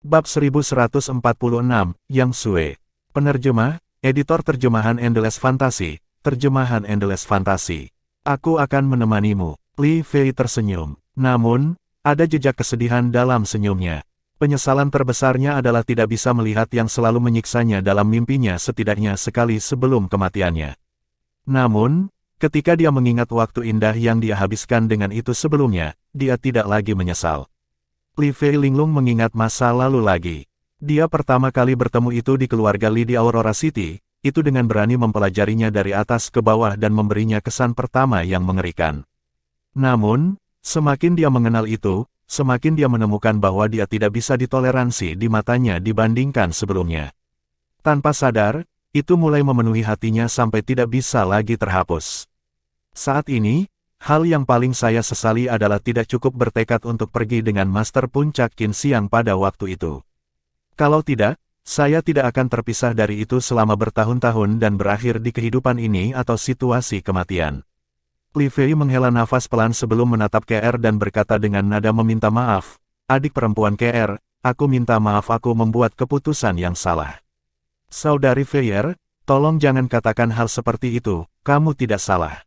Bab 1146, Yang Sue. Penerjemah, Editor Terjemahan Endless Fantasy, Terjemahan Endless Fantasy. Aku akan menemanimu. Li Fei tersenyum. Namun, ada jejak kesedihan dalam senyumnya. Penyesalan terbesarnya adalah tidak bisa melihat yang selalu menyiksanya dalam mimpinya setidaknya sekali sebelum kematiannya. Namun, ketika dia mengingat waktu indah yang dia habiskan dengan itu sebelumnya, dia tidak lagi menyesal. Li Fei linglung mengingat masa lalu lagi. Dia pertama kali bertemu itu di keluarga Li di Aurora City, itu dengan berani mempelajarinya dari atas ke bawah dan memberinya kesan pertama yang mengerikan. Namun, semakin dia mengenal itu, semakin dia menemukan bahwa dia tidak bisa ditoleransi di matanya dibandingkan sebelumnya. Tanpa sadar, itu mulai memenuhi hatinya sampai tidak bisa lagi terhapus. Saat ini, hal yang paling saya sesali adalah tidak cukup bertekad untuk pergi dengan Master Puncak Qin Xiang pada waktu itu. Kalau tidak, saya tidak akan terpisah dari itu selama bertahun-tahun dan berakhir di kehidupan ini atau situasi kematian. Li Fei menghela nafas pelan sebelum menatap KR dan berkata dengan nada meminta maaf, "Adik perempuan KR, aku minta maaf aku membuat keputusan yang salah." "Saudari Feier, tolong jangan katakan hal seperti itu, kamu tidak salah.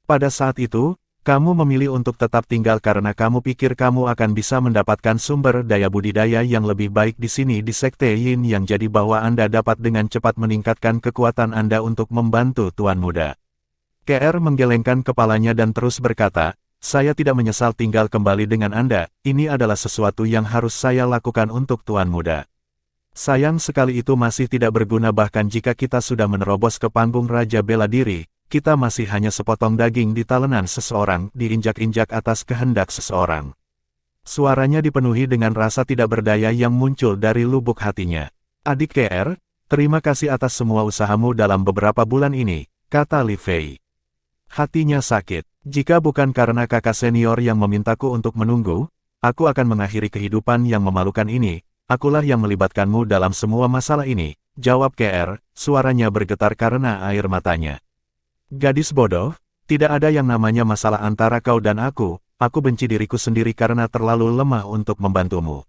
Pada saat itu, kamu memilih untuk tetap tinggal karena kamu pikir kamu akan bisa mendapatkan sumber daya budidaya yang lebih baik di sini di Sekte Yin yang jadi bahwa Anda dapat dengan cepat meningkatkan kekuatan Anda untuk membantu Tuan Muda." KR menggelengkan kepalanya dan terus berkata, "Saya tidak menyesal tinggal kembali dengan Anda, ini adalah sesuatu yang harus saya lakukan untuk Tuan Muda. Sayang sekali itu masih tidak berguna bahkan jika kita sudah menerobos ke panggung Raja Bela Diri, kita masih hanya sepotong daging di talenan seseorang, diinjak-injak atas kehendak seseorang." Suaranya dipenuhi dengan rasa tidak berdaya yang muncul dari lubuk hatinya. "Adik KR, terima kasih atas semua usahamu dalam beberapa bulan ini," kata Li Fei. Hatinya sakit. "Jika bukan karena kakak senior yang memintaku untuk menunggu, aku akan mengakhiri kehidupan yang memalukan ini. Akulah yang melibatkanmu dalam semua masalah ini," jawab KR, suaranya bergetar karena air matanya. "Gadis bodoh, tidak ada yang namanya masalah antara kau dan aku benci diriku sendiri karena terlalu lemah untuk membantumu."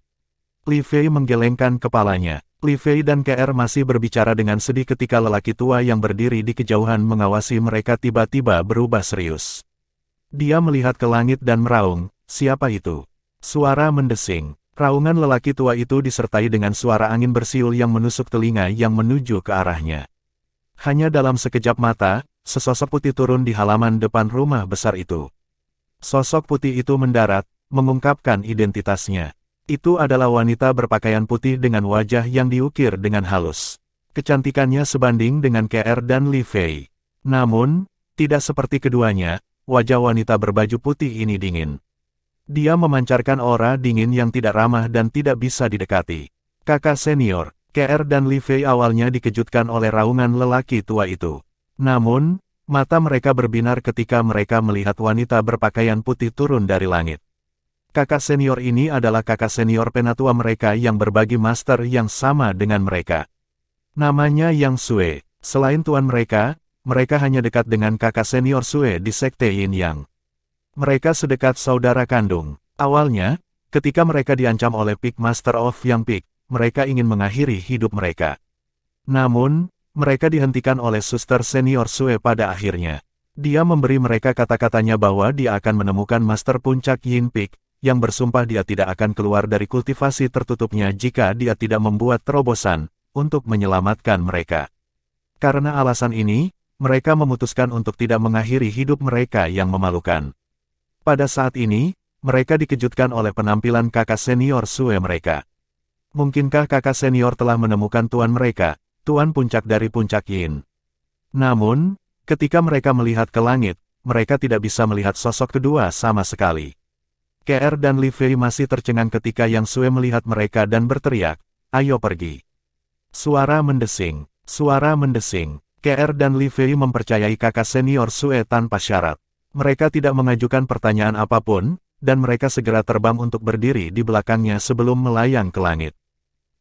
Li Fei menggelengkan kepalanya. Li Fei dan KR masih berbicara dengan sedih ketika lelaki tua yang berdiri di kejauhan mengawasi mereka tiba-tiba berubah serius. Dia melihat ke langit dan meraung, "Siapa itu?" Suara mendesing. Raungan lelaki tua itu disertai dengan suara angin bersiul yang menusuk telinga yang menuju ke arahnya. Hanya dalam sekejap mata, sesosok putih turun di halaman depan rumah besar itu. Sosok putih itu mendarat, mengungkapkan identitasnya. Itu adalah wanita berpakaian putih dengan wajah yang diukir dengan halus. Kecantikannya sebanding dengan KR dan Li Fei. Namun, tidak seperti keduanya, wajah wanita berbaju putih ini dingin. Dia memancarkan aura dingin yang tidak ramah dan tidak bisa didekati. Kakak senior, KR dan Li Fei awalnya dikejutkan oleh raungan lelaki tua itu. Namun, mata mereka berbinar ketika mereka melihat wanita berpakaian putih turun dari langit. Kakak senior ini adalah kakak senior penatua mereka yang berbagi master yang sama dengan mereka. Namanya Yang Sue. Selain tuan mereka hanya dekat dengan kakak senior Sue di Sekte Yin Yang. Mereka sedekat saudara kandung. Awalnya, ketika mereka diancam oleh Peak Master of Yang Peak, mereka ingin mengakhiri hidup mereka. Namun, mereka dihentikan oleh suster senior Sue pada akhirnya. Dia memberi mereka kata-katanya bahwa dia akan menemukan Master Puncak Yin Peak, yang bersumpah dia tidak akan keluar dari kultivasi tertutupnya jika dia tidak membuat terobosan untuk menyelamatkan mereka. Karena alasan ini, mereka memutuskan untuk tidak mengakhiri hidup mereka yang memalukan. Pada saat ini, mereka dikejutkan oleh penampilan kakak senior Sue mereka. Mungkinkah kakak senior telah menemukan tuan mereka, tuan puncak dari Puncak Yin? Namun, ketika mereka melihat ke langit, mereka tidak bisa melihat sosok kedua sama sekali. KR dan Li Fei masih tercengang ketika Yang Sue melihat mereka dan berteriak, "Ayo pergi." Suara mendesing. Suara mendesing. KR dan Li Fei mempercayai kakak senior Sue tanpa syarat. Mereka tidak mengajukan pertanyaan apapun, dan mereka segera terbang untuk berdiri di belakangnya sebelum melayang ke langit.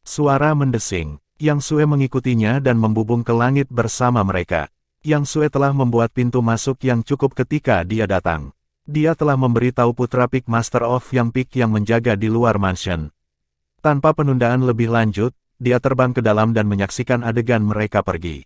Suara mendesing. Yang Sue mengikutinya dan membubung ke langit bersama mereka. Yang Sue telah membuat pintu masuk yang cukup ketika dia datang. Dia telah memberitahu putra Peak Master of Yang Peak yang menjaga di luar mansion. Tanpa penundaan lebih lanjut, dia terbang ke dalam dan menyaksikan adegan mereka pergi.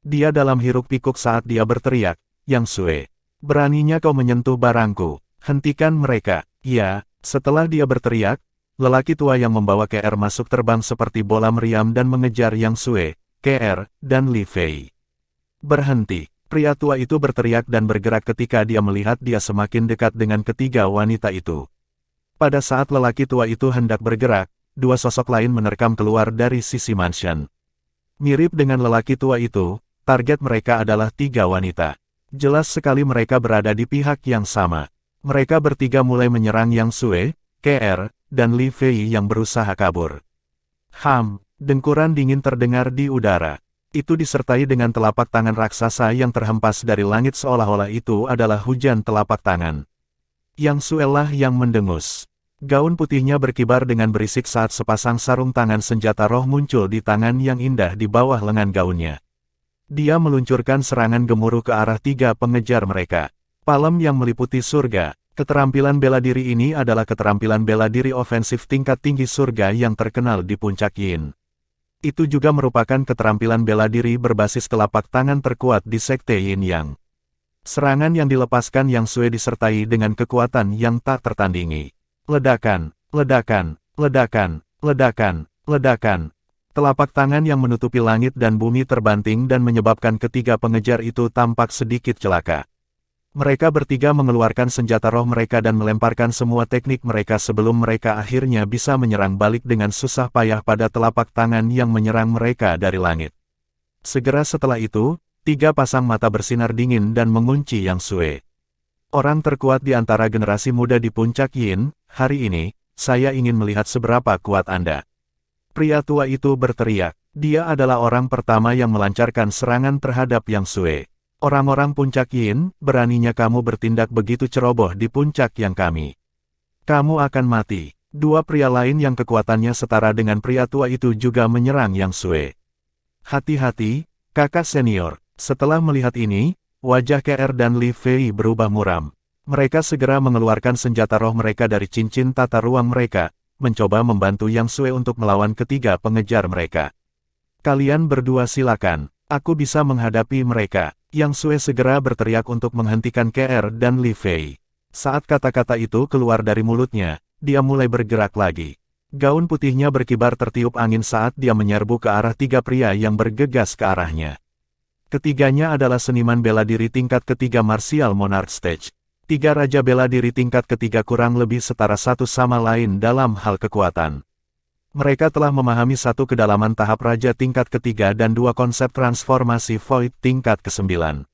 Dia dalam hiruk-pikuk saat dia berteriak, "Yang Sue, beraninya kau menyentuh barangku, hentikan mereka." Ya, setelah dia berteriak, lelaki tua yang membawa KR masuk terbang seperti bola meriam dan mengejar Yang Sue, KR, dan Li Fei. "Berhenti!" Pria tua itu berteriak dan bergerak ketika dia melihat dia semakin dekat dengan ketiga wanita itu. Pada saat lelaki tua itu hendak bergerak, dua sosok lain menerkam keluar dari sisi mansion. Mirip dengan lelaki tua itu, target mereka adalah tiga wanita. Jelas sekali mereka berada di pihak yang sama. Mereka bertiga mulai menyerang Yang Sue, KR, dan Li Fei yang berusaha kabur. Dengkuran dingin terdengar di udara. Itu disertai dengan telapak tangan raksasa yang terhempas dari langit seolah-olah itu adalah hujan telapak tangan. Yang Sue lah yang mendengus. Gaun putihnya berkibar dengan berisik saat sepasang sarung tangan senjata roh muncul di tangan yang indah di bawah lengan gaunnya. Dia meluncurkan serangan gemuruh ke arah tiga pengejar mereka. Palem yang meliputi surga. Keterampilan bela diri ini adalah keterampilan bela diri ofensif tingkat tinggi surga yang terkenal di puncak Yin. Itu juga merupakan keterampilan bela diri berbasis telapak tangan terkuat di Sekte Yin Yang. Serangan yang dilepaskan Yang Sue disertai dengan kekuatan yang tak tertandingi. Ledakan, ledakan, ledakan, ledakan, ledakan. Telapak tangan yang menutupi langit dan bumi terbanting dan menyebabkan ketiga pengejar itu tampak sedikit celaka. Mereka bertiga mengeluarkan senjata roh mereka dan melemparkan semua teknik mereka sebelum mereka akhirnya bisa menyerang balik dengan susah payah pada telapak tangan yang menyerang mereka dari langit. Segera setelah itu, tiga pasang mata bersinar dingin dan mengunci Yang Sue. Orang terkuat di antara generasi muda di puncak Yin, hari ini, saya ingin melihat seberapa kuat Anda. Pria tua itu berteriak. Dia adalah orang pertama yang melancarkan serangan terhadap Yang Sue. Orang-orang puncak Yin, beraninya kamu bertindak begitu ceroboh di puncak yang kami. Kamu akan mati. Dua pria lain yang kekuatannya setara dengan pria tua itu juga menyerang Yang Sue. Hati-hati, kakak senior. Setelah melihat ini, wajah KR dan Li Fei berubah muram. Mereka segera mengeluarkan senjata roh mereka dari cincin tata ruang mereka, mencoba membantu Yang Sue untuk melawan ketiga pengejar mereka. Kalian berdua silakan, aku bisa menghadapi mereka. Yang Sue segera berteriak untuk menghentikan KR dan Li Fei. Saat kata-kata itu keluar dari mulutnya, dia mulai bergerak lagi. Gaun putihnya berkibar tertiup angin saat dia menyerbu ke arah tiga pria yang bergegas ke arahnya. Ketiganya adalah seniman bela diri tingkat ketiga Martial Monarch Stage. Tiga raja bela diri tingkat ketiga kurang lebih setara satu sama lain dalam hal kekuatan. Mereka telah memahami satu kedalaman tahap raja tingkat ketiga dan dua konsep transformasi void tingkat ke-9.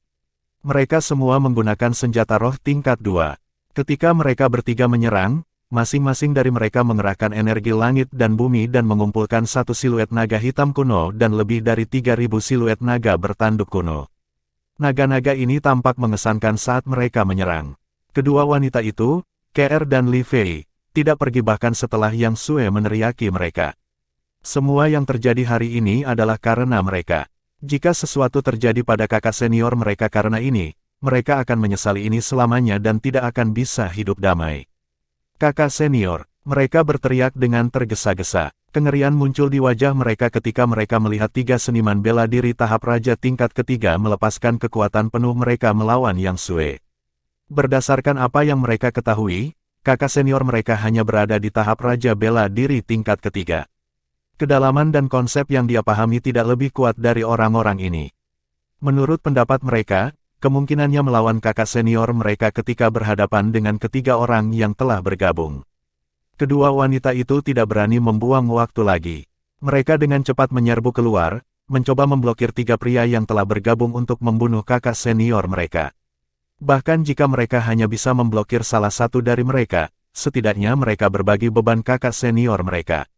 Mereka semua menggunakan senjata roh tingkat 2. Ketika mereka bertiga menyerang, masing-masing dari mereka mengerahkan energi langit dan bumi dan mengumpulkan satu siluet naga hitam kuno dan lebih dari 3.000 siluet naga bertanduk kuno. Naga-naga ini tampak mengesankan saat mereka menyerang. Kedua wanita itu, KR dan Li Fei, tidak pergi bahkan setelah Yang Sue meneriaki mereka. Semua yang terjadi hari ini adalah karena mereka. Jika sesuatu terjadi pada kakak senior mereka karena ini, mereka akan menyesali ini selamanya dan tidak akan bisa hidup damai. Kakak senior, mereka berteriak dengan tergesa-gesa. Kengerian muncul di wajah mereka ketika mereka melihat tiga seniman bela diri tahap raja tingkat ketiga melepaskan kekuatan penuh mereka melawan Yang Sue. Berdasarkan apa yang mereka ketahui, kakak senior mereka hanya berada di tahap raja bela diri tingkat ketiga. Kedalaman dan konsep yang dia pahami tidak lebih kuat dari orang-orang ini. Menurut pendapat mereka, kemungkinannya melawan kakak senior mereka ketika berhadapan dengan ketiga orang yang telah bergabung. Kedua wanita itu tidak berani membuang waktu lagi. Mereka dengan cepat menyerbu keluar, mencoba memblokir tiga pria yang telah bergabung untuk membunuh kakak senior mereka. Bahkan jika mereka hanya bisa memblokir salah satu dari mereka, setidaknya mereka berbagi beban kakak senior mereka.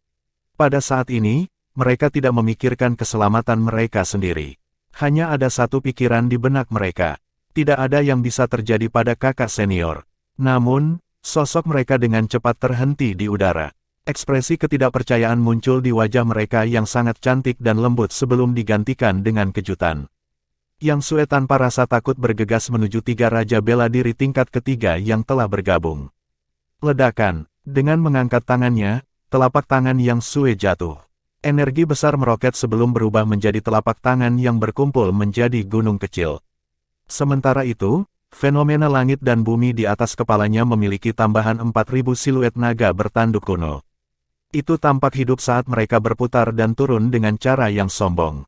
Pada saat ini, mereka tidak memikirkan keselamatan mereka sendiri. Hanya ada satu pikiran di benak mereka. Tidak ada yang bisa terjadi pada kakak senior. Namun, sosok mereka dengan cepat terhenti di udara. Ekspresi ketidakpercayaan muncul di wajah mereka yang sangat cantik dan lembut sebelum digantikan dengan kejutan. Yang Sue tanpa rasa takut bergegas menuju tiga raja bela diri tingkat ketiga yang telah bergabung. Ledakan. Dengan mengangkat tangannya, telapak tangan Yang Sue jatuh. Energi besar meroket sebelum berubah menjadi telapak tangan yang berkumpul menjadi gunung kecil. Sementara itu, fenomena langit dan bumi di atas kepalanya memiliki tambahan 4.000 siluet naga bertanduk kuno. Itu tampak hidup saat mereka berputar dan turun dengan cara yang sombong.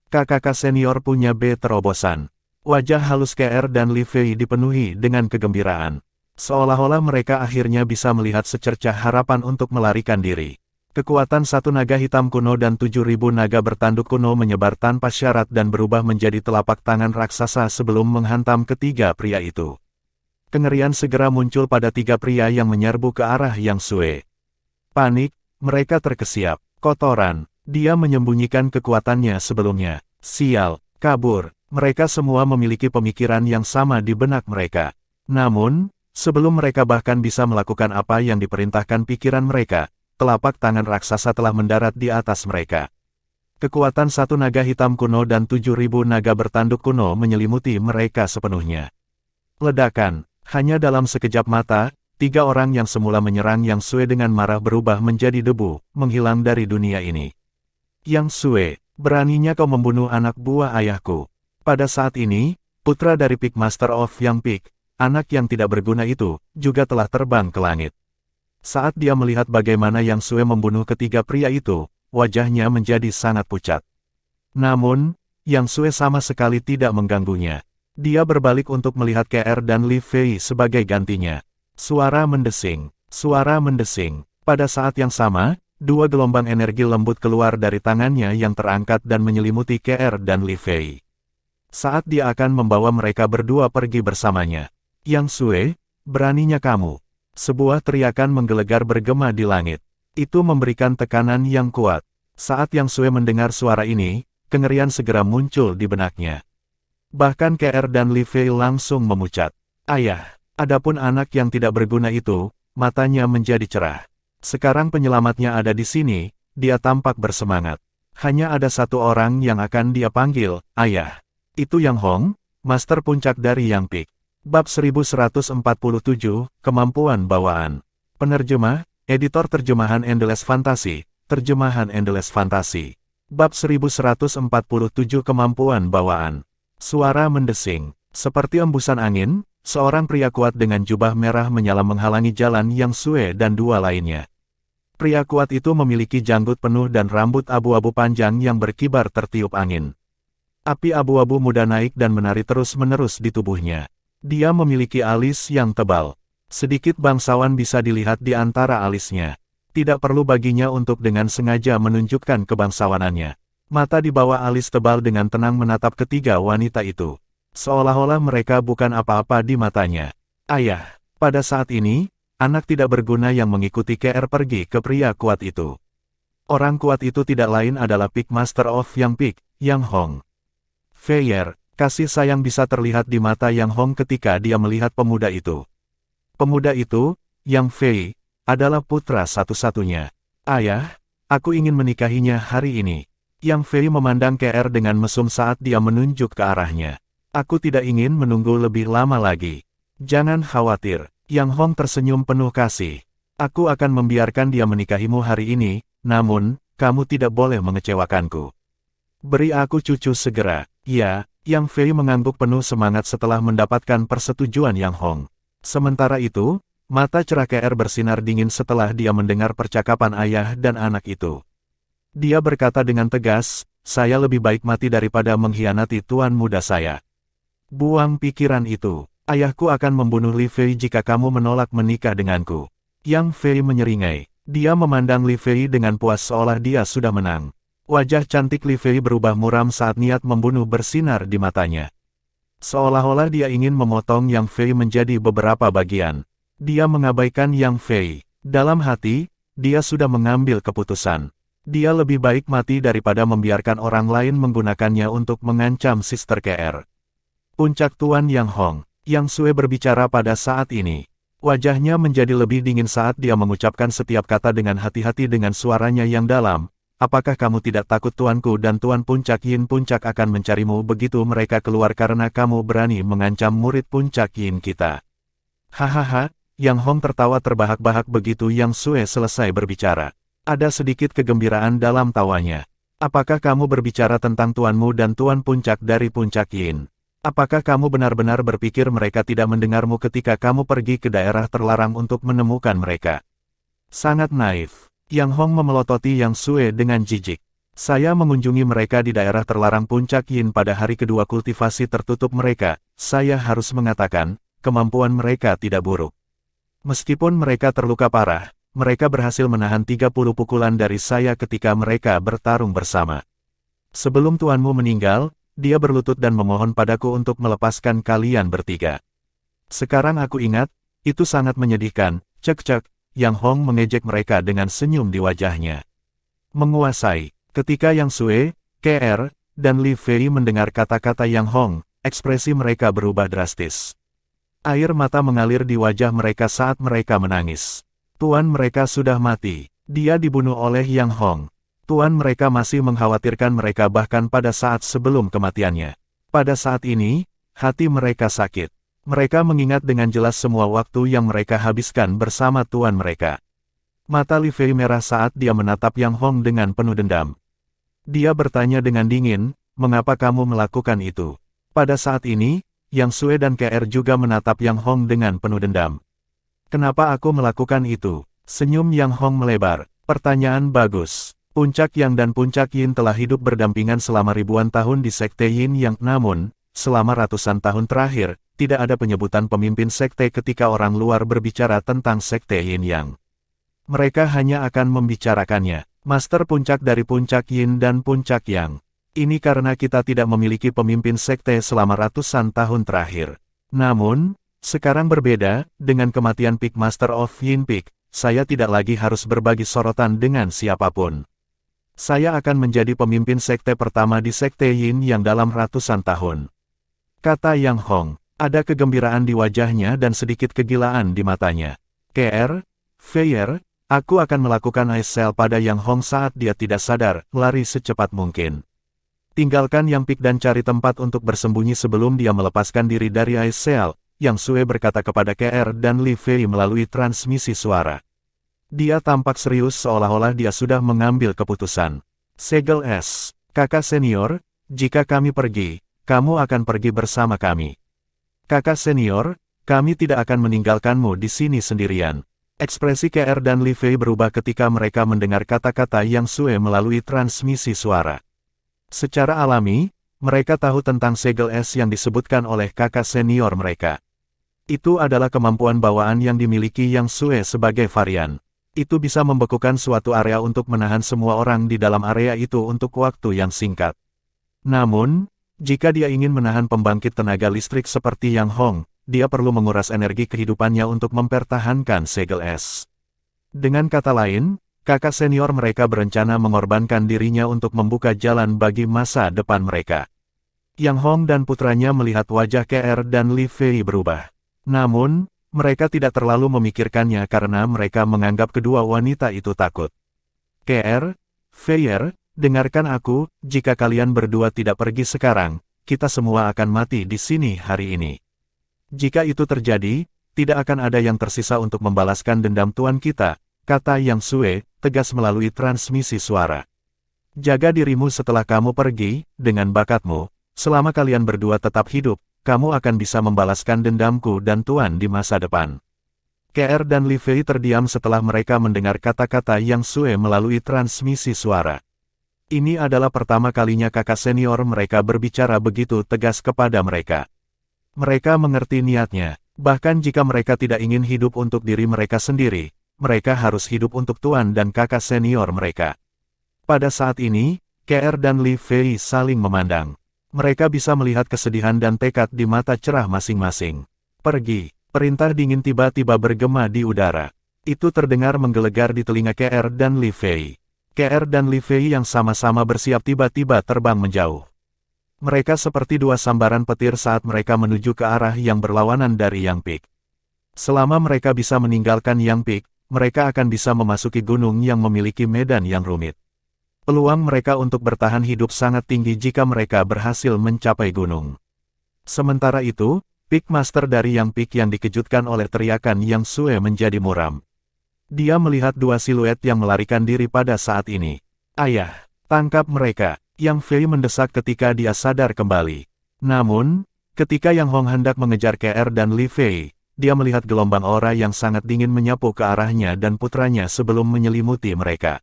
Kakak senior punya B terobosan. Wajah halus KR dan Li Fei dipenuhi dengan kegembiraan. Seolah-olah mereka akhirnya bisa melihat secercah harapan untuk melarikan diri. Kekuatan satu naga hitam kuno dan 7.000 naga bertanduk kuno menyebar tanpa syarat dan berubah menjadi telapak tangan raksasa sebelum menghantam ketiga pria itu. Kengerian segera muncul pada tiga pria yang menyerbu ke arah Yang Sue. Panik, mereka terkesiap. Kotoran, dia menyembunyikan kekuatannya sebelumnya. Sial, kabur. Mereka semua memiliki pemikiran yang sama di benak mereka. Namun, sebelum mereka bahkan bisa melakukan apa yang diperintahkan pikiran mereka, telapak tangan raksasa telah mendarat di atas mereka. Kekuatan satu naga hitam kuno dan 7.000 naga bertanduk kuno menyelimuti mereka sepenuhnya. Ledakan, hanya dalam sekejap mata, tiga orang yang semula menyerang Yang Sue dengan marah berubah menjadi debu, menghilang dari dunia ini. Yang Sue, beraninya kau membunuh anak buah ayahku. Pada saat ini, putra dari Peak Master of Yang Peak, anak yang tidak berguna itu, juga telah terbang ke langit. Saat dia melihat bagaimana Yang Sue membunuh ketiga pria itu, wajahnya menjadi sangat pucat. Namun, Yang Sue sama sekali tidak mengganggunya. Dia berbalik untuk melihat KR dan Li Fei sebagai gantinya. Suara mendesing, suara mendesing. Pada saat yang sama, dua gelombang energi lembut keluar dari tangannya yang terangkat dan menyelimuti KR dan Li Fei. Saat dia akan membawa mereka berdua pergi bersamanya. Yang Sue, beraninya kamu. Sebuah teriakan menggelegar bergema di langit. Itu memberikan tekanan yang kuat. Saat Yang Sue mendengar suara ini, kengerian segera muncul di benaknya. Bahkan KR dan Li Fei langsung memucat. Ayah, adapun anak yang tidak berguna itu, matanya menjadi cerah. Sekarang penyelamatnya ada di sini, dia tampak bersemangat. Hanya ada satu orang yang akan dia panggil, ayah. Itu Yang Hong, Master Puncak dari Yang Peak. Bab 1147, Kemampuan Bawaan. Penerjemah, Editor Terjemahan Endless Fantasy, Terjemahan Endless Fantasy. Bab 1147 Kemampuan Bawaan. Suara mendesing. Seperti embusan angin, seorang pria kuat dengan jubah merah menyala menghalangi jalan Yang Sue dan dua lainnya. Pria kuat itu memiliki janggut penuh dan rambut abu-abu panjang yang berkibar tertiup angin. Api abu-abu muda naik dan menari terus-menerus di tubuhnya. Dia memiliki alis yang tebal. Sedikit bangsawan bisa dilihat di antara alisnya. Tidak perlu baginya untuk dengan sengaja menunjukkan kebangsawanannya. Mata di bawah alis tebal dengan tenang menatap ketiga wanita itu. Seolah-olah mereka bukan apa-apa di matanya. Ayah, pada saat ini, anak tidak berguna yang mengikuti KR pergi ke pria kuat itu. Orang kuat itu tidak lain adalah Peak Master of Yang Peak, Yang Hong. Feier, kasih sayang bisa terlihat di mata Yang Hong ketika dia melihat pemuda itu. Pemuda itu, Yang Fei, adalah putra satu-satunya. Ayah, aku ingin menikahinya hari ini. Yang Fei memandang KR dengan mesum saat dia menunjuk ke arahnya. Aku tidak ingin menunggu lebih lama lagi. Jangan khawatir, Yang Hong tersenyum penuh kasih. Aku akan membiarkan dia menikahimu hari ini, namun, kamu tidak boleh mengecewakanku. Beri aku cucu segera. Ya, Yang Fei mengangguk penuh semangat setelah mendapatkan persetujuan Yang Hong. Sementara itu, mata cerah KR bersinar dingin setelah dia mendengar percakapan ayah dan anak itu. Dia berkata dengan tegas, saya lebih baik mati daripada mengkhianati tuan muda saya. Buang pikiran itu. Ayahku akan membunuh Li Fei jika kamu menolak menikah denganku. Yang Fei menyeringai. Dia memandang Li Fei dengan puas seolah dia sudah menang. Wajah cantik Li Fei berubah muram saat niat membunuh bersinar di matanya. Seolah-olah dia ingin memotong Yang Fei menjadi beberapa bagian. Dia mengabaikan Yang Fei. Dalam hati, dia sudah mengambil keputusan. Dia lebih baik mati daripada membiarkan orang lain menggunakannya untuk mengancam Sister KR. Puncak Tuan Yang Hong, Yang Sue berbicara pada saat ini. Wajahnya menjadi lebih dingin saat dia mengucapkan setiap kata dengan hati-hati dengan suaranya yang dalam. Apakah kamu tidak takut tuanku dan Tuan Puncak Yin Puncak akan mencarimu begitu mereka keluar karena kamu berani mengancam murid Puncak Yin kita? Hahaha, Yang Hong tertawa terbahak-bahak begitu Yang Sue selesai berbicara. Ada sedikit kegembiraan dalam tawanya. Apakah kamu berbicara tentang tuanmu dan tuan puncak dari puncak Yin? Apakah kamu benar-benar berpikir mereka tidak mendengarmu ketika kamu pergi ke daerah terlarang untuk menemukan mereka? Sangat naif. Yang Hong memelototi Yang Sue dengan jijik. Saya mengunjungi mereka di daerah terlarang puncak Yin pada hari kedua kultivasi tertutup mereka. Saya harus mengatakan, kemampuan mereka tidak buruk. Meskipun mereka terluka parah, mereka berhasil menahan 30 pukulan dari saya ketika mereka bertarung bersama. Sebelum tuanmu meninggal, dia berlutut dan memohon padaku untuk melepaskan kalian bertiga. Sekarang aku ingat, itu sangat menyedihkan, cek-cek, Yang Hong mengejek mereka dengan senyum di wajahnya. Menguasai. Ketika Yang Sue, KR, dan Li Fei mendengar kata-kata Yang Hong, ekspresi mereka berubah drastis. Air mata mengalir di wajah mereka saat mereka menangis. Tuan mereka sudah mati. Dia dibunuh oleh Yang Hong. Tuan mereka masih mengkhawatirkan mereka bahkan pada saat sebelum kematiannya. Pada saat ini, hati mereka sakit. Mereka mengingat dengan jelas semua waktu yang mereka habiskan bersama tuan mereka. Mata Li Fei merah saat dia menatap Yang Hong dengan penuh dendam. Dia bertanya dengan dingin, mengapa kamu melakukan itu? Pada saat ini, Yang Sue dan KR juga menatap Yang Hong dengan penuh dendam. Kenapa aku melakukan itu? Senyum Yang Hong melebar. Pertanyaan bagus. Puncak Yang dan Puncak Yin telah hidup berdampingan selama ribuan tahun di Sekte Yin Yang, namun, selama ratusan tahun terakhir, tidak ada penyebutan pemimpin sekte ketika orang luar berbicara tentang Sekte Yin Yang. Mereka hanya akan membicarakannya. Master Puncak dari Puncak Yin dan Puncak Yang. Ini karena kita tidak memiliki pemimpin sekte selama ratusan tahun terakhir. Namun, sekarang berbeda, dengan kematian Peak Master of Yin Peak, saya tidak lagi harus berbagi sorotan dengan siapapun. Saya akan menjadi pemimpin sekte pertama di Sekte Yin Yang dalam ratusan tahun. Kata Yang Hong, ada kegembiraan di wajahnya dan sedikit kegilaan di matanya. KR, Feier, aku akan melakukan Ice Cell pada Yang Hong saat dia tidak sadar, lari secepat mungkin. Tinggalkan Yang Peak dan cari tempat untuk bersembunyi sebelum dia melepaskan diri dari Ice Cell. Yang Sue berkata kepada KR dan Li Fei melalui transmisi suara. Dia tampak serius seolah-olah dia sudah mengambil keputusan. Segel S, kakak senior, jika kami pergi, kamu akan pergi bersama kami. Kakak senior, kami tidak akan meninggalkanmu di sini sendirian. Ekspresi KR dan Li Fei berubah ketika mereka mendengar kata-kata Yang Sue melalui transmisi suara. Secara alami, mereka tahu tentang segel S yang disebutkan oleh kakak senior mereka. Itu adalah kemampuan bawaan yang dimiliki Yang Sue sebagai varian. Itu bisa membekukan suatu area untuk menahan semua orang di dalam area itu untuk waktu yang singkat. Namun, jika dia ingin menahan pembangkit tenaga listrik seperti Yang Hong, dia perlu menguras energi kehidupannya untuk mempertahankan segel S. Dengan kata lain, kakak senior mereka berencana mengorbankan dirinya untuk membuka jalan bagi masa depan mereka. Yang Hong dan putranya melihat wajah KR dan Li Fei berubah. Namun, mereka tidak terlalu memikirkannya karena mereka menganggap kedua wanita itu takut. KR, Feier, dengarkan aku, jika kalian berdua tidak pergi sekarang, kita semua akan mati di sini hari ini. Jika itu terjadi, tidak akan ada yang tersisa untuk membalaskan dendam tuan kita, kata Yang Sue, tegas melalui transmisi suara. Jaga dirimu setelah kamu pergi, dengan bakatmu, selama kalian berdua tetap hidup, kamu akan bisa membalaskan dendamku dan tuan di masa depan. KR dan Li Fei terdiam setelah mereka mendengar kata-kata Yang Sue melalui transmisi suara. Ini adalah pertama kalinya kakak senior mereka berbicara begitu tegas kepada mereka. Mereka mengerti niatnya, bahkan jika mereka tidak ingin hidup untuk diri mereka sendiri, mereka harus hidup untuk tuan dan kakak senior mereka. Pada saat ini, KR dan Li Fei saling memandang. Mereka bisa melihat kesedihan dan tekad di mata cerah masing-masing. Pergi, perintah dingin tiba-tiba bergema di udara. Itu terdengar menggelegar di telinga KR dan Li Fei. KR dan Li Fei yang sama-sama bersiap tiba-tiba terbang menjauh. Mereka seperti dua sambaran petir saat mereka menuju ke arah yang berlawanan dari Yang Peak. Selama mereka bisa meninggalkan Yang Peak, mereka akan bisa memasuki gunung yang memiliki medan yang rumit. Peluang mereka untuk bertahan hidup sangat tinggi jika mereka berhasil mencapai gunung. Sementara itu, Pik Master dari Yang Pik yang dikejutkan oleh teriakan Yang Sue menjadi muram. Dia melihat dua siluet yang melarikan diri pada saat ini. Ayah, tangkap mereka, Yang Fei mendesak ketika dia sadar kembali. Namun, ketika Yang Hong hendak mengejar KR dan Li Fei, dia melihat gelombang aura yang sangat dingin menyapu ke arahnya dan putranya sebelum menyelimuti mereka.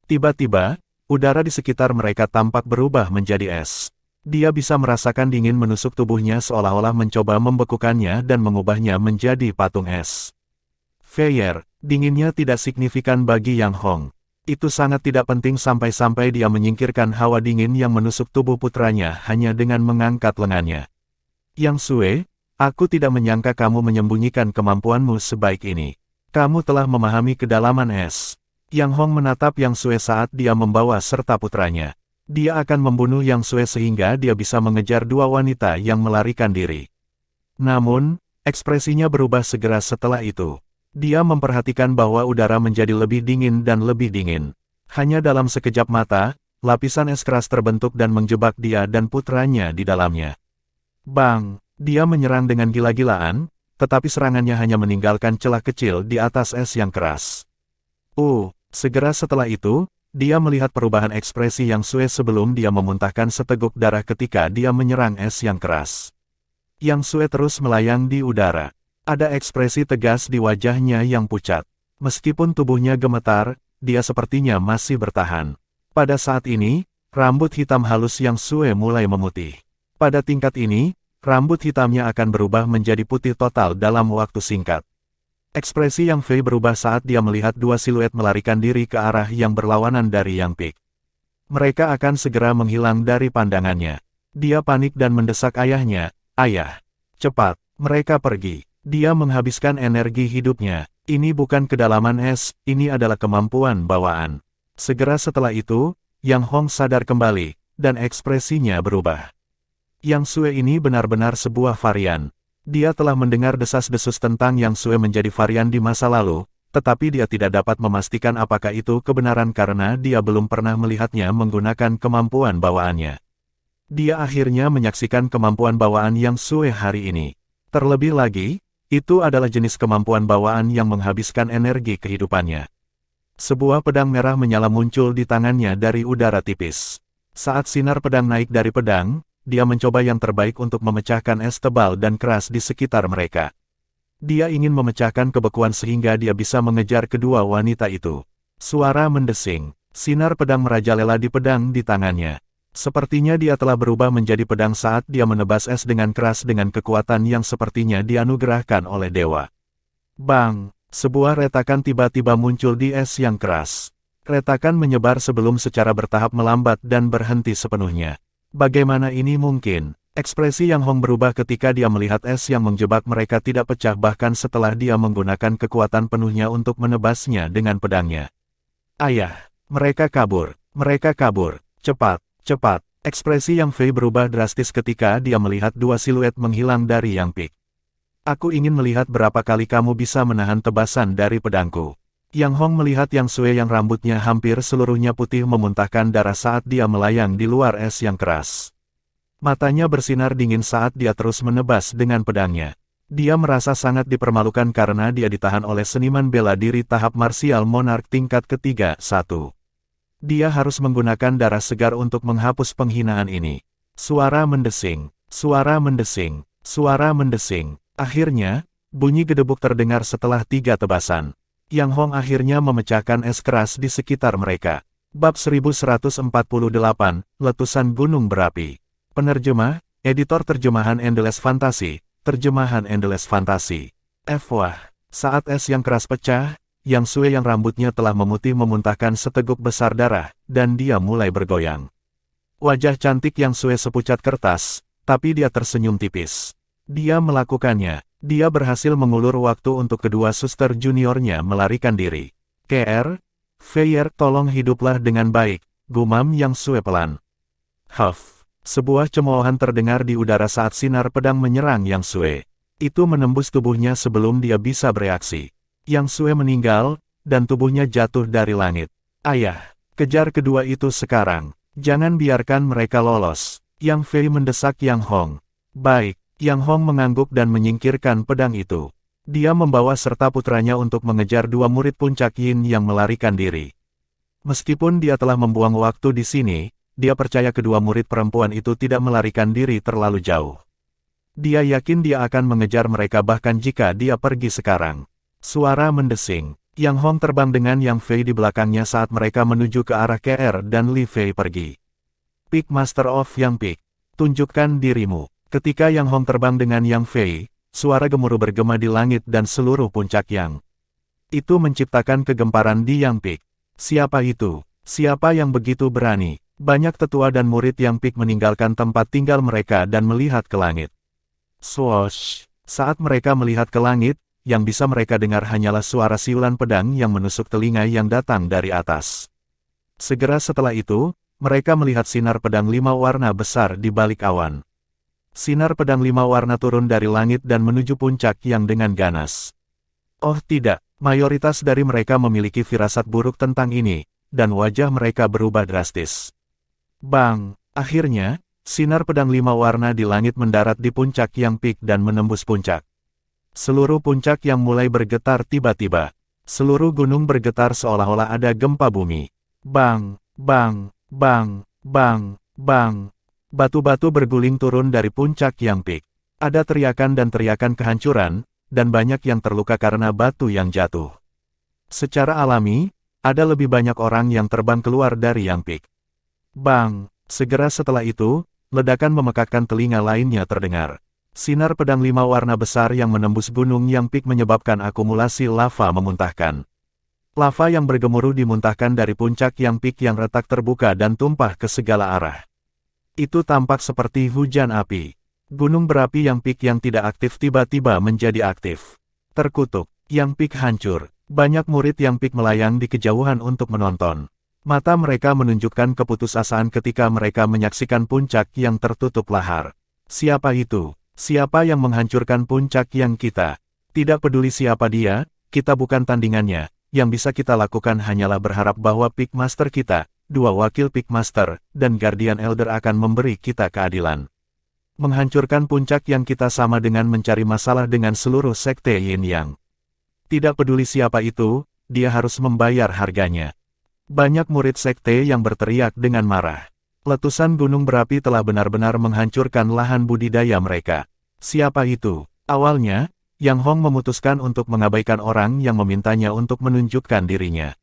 Tiba-tiba, udara di sekitar mereka tampak berubah menjadi es. Dia bisa merasakan dingin menusuk tubuhnya seolah-olah mencoba membekukannya dan mengubahnya menjadi patung es. Feier, dinginnya tidak signifikan bagi Yang Hong. Itu sangat tidak penting sampai-sampai dia menyingkirkan hawa dingin yang menusuk tubuh putranya hanya dengan mengangkat lengannya. Yang Sue, aku tidak menyangka kamu menyembunyikan kemampuanmu sebaik ini. Kamu telah memahami kedalaman es. Yang Hong menatap Yang Sue saat dia membawa serta putranya. Dia akan membunuh Yang Sue sehingga dia bisa mengejar dua wanita yang melarikan diri. Namun, ekspresinya berubah segera setelah itu. Dia memperhatikan bahwa udara menjadi lebih dingin dan lebih dingin. Hanya dalam sekejap mata, lapisan es keras terbentuk dan menjebak dia dan putranya di dalamnya. Bang! Dia menyerang dengan gila-gilaan, tetapi serangannya hanya meninggalkan celah kecil di atas es yang keras. Segera setelah itu, dia melihat perubahan ekspresi Yang Sue sebelum dia memuntahkan seteguk darah ketika dia menyerang es yang keras. Yang Sue terus melayang di udara. Ada ekspresi tegas di wajahnya yang pucat. Meskipun tubuhnya gemetar, dia sepertinya masih bertahan. Pada saat ini, rambut hitam halus Yang Sue mulai memutih. Pada tingkat ini, rambut hitamnya akan berubah menjadi putih total dalam waktu singkat. Ekspresi Yang Fei berubah saat dia melihat dua siluet melarikan diri ke arah yang berlawanan dari Yang Pik. Mereka akan segera menghilang dari pandangannya. Dia panik dan mendesak ayahnya, "Ayah, cepat, mereka pergi." Dia menghabiskan energi hidupnya. Ini bukan kedalaman es, ini adalah kemampuan bawaan. Segera setelah itu, Yang Hong sadar kembali, dan ekspresinya berubah. Yang Sue ini benar-benar sebuah varian. Dia telah mendengar desas-desus tentang Yang Sue menjadi varian di masa lalu, tetapi dia tidak dapat memastikan apakah itu kebenaran karena dia belum pernah melihatnya menggunakan kemampuan bawaannya. Dia akhirnya menyaksikan kemampuan bawaan Yang Sue hari ini. Terlebih lagi, itu adalah jenis kemampuan bawaan yang menghabiskan energi kehidupannya. Sebuah pedang merah menyala muncul di tangannya dari udara tipis. Saat sinar pedang naik dari pedang, dia mencoba yang terbaik untuk memecahkan es tebal dan keras di sekitar mereka. Dia ingin memecahkan kebekuan sehingga dia bisa mengejar kedua wanita itu. Suara mendesing, sinar pedang merajalela di pedang di tangannya. Sepertinya dia telah berubah menjadi pedang saat dia menebas es dengan keras dengan kekuatan yang sepertinya dianugerahkan oleh dewa. Bang! Sebuah retakan tiba-tiba muncul di es yang keras. Retakan menyebar sebelum secara bertahap melambat dan berhenti sepenuhnya. Bagaimana ini mungkin? Ekspresi Yang Hong berubah ketika dia melihat es yang menjebak mereka tidak pecah bahkan setelah dia menggunakan kekuatan penuhnya untuk menebasnya dengan pedangnya. Ayah! Mereka kabur! Mereka kabur! Cepat! Cepat! Ekspresi Yang Fei berubah drastis ketika dia melihat dua siluet menghilang dari Yang Pik. Aku ingin melihat berapa kali kamu bisa menahan tebasan dari pedangku. Yang Hong melihat Yang Sue yang rambutnya hampir seluruhnya putih memuntahkan darah saat dia melayang di luar es yang keras. Matanya bersinar dingin saat dia terus menebas dengan pedangnya. Dia merasa sangat dipermalukan karena dia ditahan oleh seniman bela diri tahap marsial monark tingkat ketiga 1. Dia harus menggunakan darah segar untuk menghapus penghinaan ini. Suara mendesing, suara mendesing, suara mendesing. Akhirnya, bunyi gedebuk terdengar setelah 3 tebasan. Yang Hong akhirnya memecahkan es keras di sekitar mereka. Bab 1148, Letusan Gunung Berapi. Penerjemah, Editor Terjemahan Endless Fantasy, Terjemahan Endless Fantasy. Wah, saat es yang keras pecah, Yang Sue yang rambutnya telah memutih memuntahkan seteguk besar darah, dan dia mulai bergoyang. Wajah cantik Yang Sue sepucat kertas, tapi dia tersenyum tipis. Dia melakukannya. Dia berhasil mengulur waktu untuk kedua suster juniornya melarikan diri. KR, Feier, tolong hiduplah dengan baik, gumam Yang Sue pelan. Huff, sebuah cemoohan terdengar di udara saat sinar pedang menyerang Yang Sue. Itu menembus tubuhnya sebelum dia bisa bereaksi. Yang Sue meninggal, dan tubuhnya jatuh dari langit. Ayah, kejar kedua itu sekarang. Jangan biarkan mereka lolos. Yang Fei mendesak Yang Hong. Baik. Yang Hong mengangguk dan menyingkirkan pedang itu. Dia membawa serta putranya untuk mengejar dua murid puncak Yin yang melarikan diri. Meskipun dia telah membuang waktu di sini, dia percaya kedua murid perempuan itu tidak melarikan diri terlalu jauh. Dia yakin dia akan mengejar mereka bahkan jika dia pergi sekarang. Suara mendesing. Yang Hong terbang dengan Yang Fei di belakangnya saat mereka menuju ke arah KR dan Li Fei pergi. Peak Master of Yang Peak. Tunjukkan dirimu. Ketika Yang Hong terbang dengan Yang Fei, suara gemuruh bergema di langit dan seluruh puncak Yang. Itu menciptakan kegemparan di Yang Peak. Siapa itu? Siapa yang begitu berani? Banyak tetua dan murid Yang Peak meninggalkan tempat tinggal mereka dan melihat ke langit. Swoosh! Saat mereka melihat ke langit, yang bisa mereka dengar hanyalah suara siulan pedang yang menusuk telinga yang datang dari atas. Segera setelah itu, mereka melihat sinar pedang 5 warna besar di balik awan. Sinar pedang 5 warna turun dari langit dan menuju puncak Yang dengan ganas. Oh tidak, mayoritas dari mereka memiliki firasat buruk tentang ini, dan wajah mereka berubah drastis. Bang! Akhirnya, sinar pedang 5 warna di langit mendarat di puncak Yang Peak dan menembus puncak. Seluruh puncak Yang mulai bergetar tiba-tiba. Seluruh gunung bergetar seolah-olah ada gempa bumi. Bang! Bang! Bang! Bang! Bang! Batu-batu berguling turun dari puncak Yang Peak. Ada teriakan dan teriakan kehancuran, dan banyak yang terluka karena batu yang jatuh. Secara alami, ada lebih banyak orang yang terbang keluar dari Yang Peak. Bang! Segera setelah itu, ledakan memekakkan telinga lainnya terdengar. Sinar pedang 5 warna besar yang menembus gunung Yang Peak menyebabkan akumulasi lava memuntahkan. Lava yang bergemuruh dimuntahkan dari puncak Yang Peak yang retak terbuka dan tumpah ke segala arah. Itu tampak seperti hujan api. Gunung berapi Yang Peak yang tidak aktif tiba-tiba menjadi aktif. Terkutuk, Yang Peak hancur. Banyak murid Yang Peak melayang di kejauhan untuk menonton. Mata mereka menunjukkan keputusasaan ketika mereka menyaksikan puncak yang tertutup lahar. Siapa itu? Siapa yang menghancurkan puncak Yang kita? Tidak peduli siapa dia, kita bukan tandingannya. Yang bisa kita lakukan hanyalah berharap bahwa Peak Master kita, dua wakil Peak Master, dan Guardian Elder akan memberi kita keadilan. Menghancurkan puncak Yang kita sama dengan mencari masalah dengan seluruh sekte Yin Yang. Tidak peduli siapa itu, dia harus membayar harganya. Banyak murid sekte yang berteriak dengan marah. Letusan gunung berapi telah benar-benar menghancurkan lahan budidaya mereka. Siapa itu? Awalnya, Yang Hong memutuskan untuk mengabaikan orang yang memintanya untuk menunjukkan dirinya.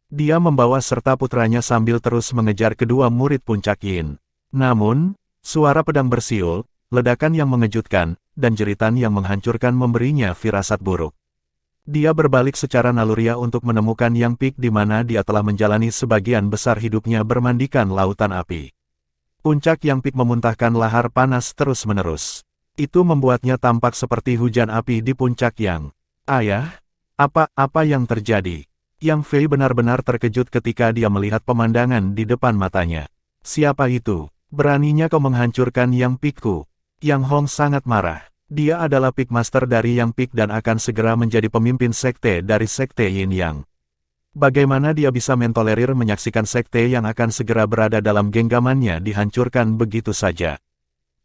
Dia membawa serta putranya sambil terus mengejar kedua murid puncak Yin. Namun, suara pedang bersiul, ledakan yang mengejutkan, dan jeritan yang menghancurkan memberinya firasat buruk. Dia berbalik secara naluriah untuk menemukan Yang Peak di mana dia telah menjalani sebagian besar hidupnya bermandikan lautan api. Puncak Yang Peak memuntahkan lahar panas terus-menerus. Itu membuatnya tampak seperti hujan api di puncak Yang. Ayah, apa yang terjadi? Yang Fei benar-benar terkejut ketika dia melihat pemandangan di depan matanya. Siapa itu? Beraninya kau menghancurkan Yang Peak-ku? Yang Hong sangat marah. Dia adalah Peak Master dari Yang Peak dan akan segera menjadi pemimpin sekte dari sekte Yin Yang. Bagaimana dia bisa mentolerir menyaksikan sekte yang akan segera berada dalam genggamannya dihancurkan begitu saja?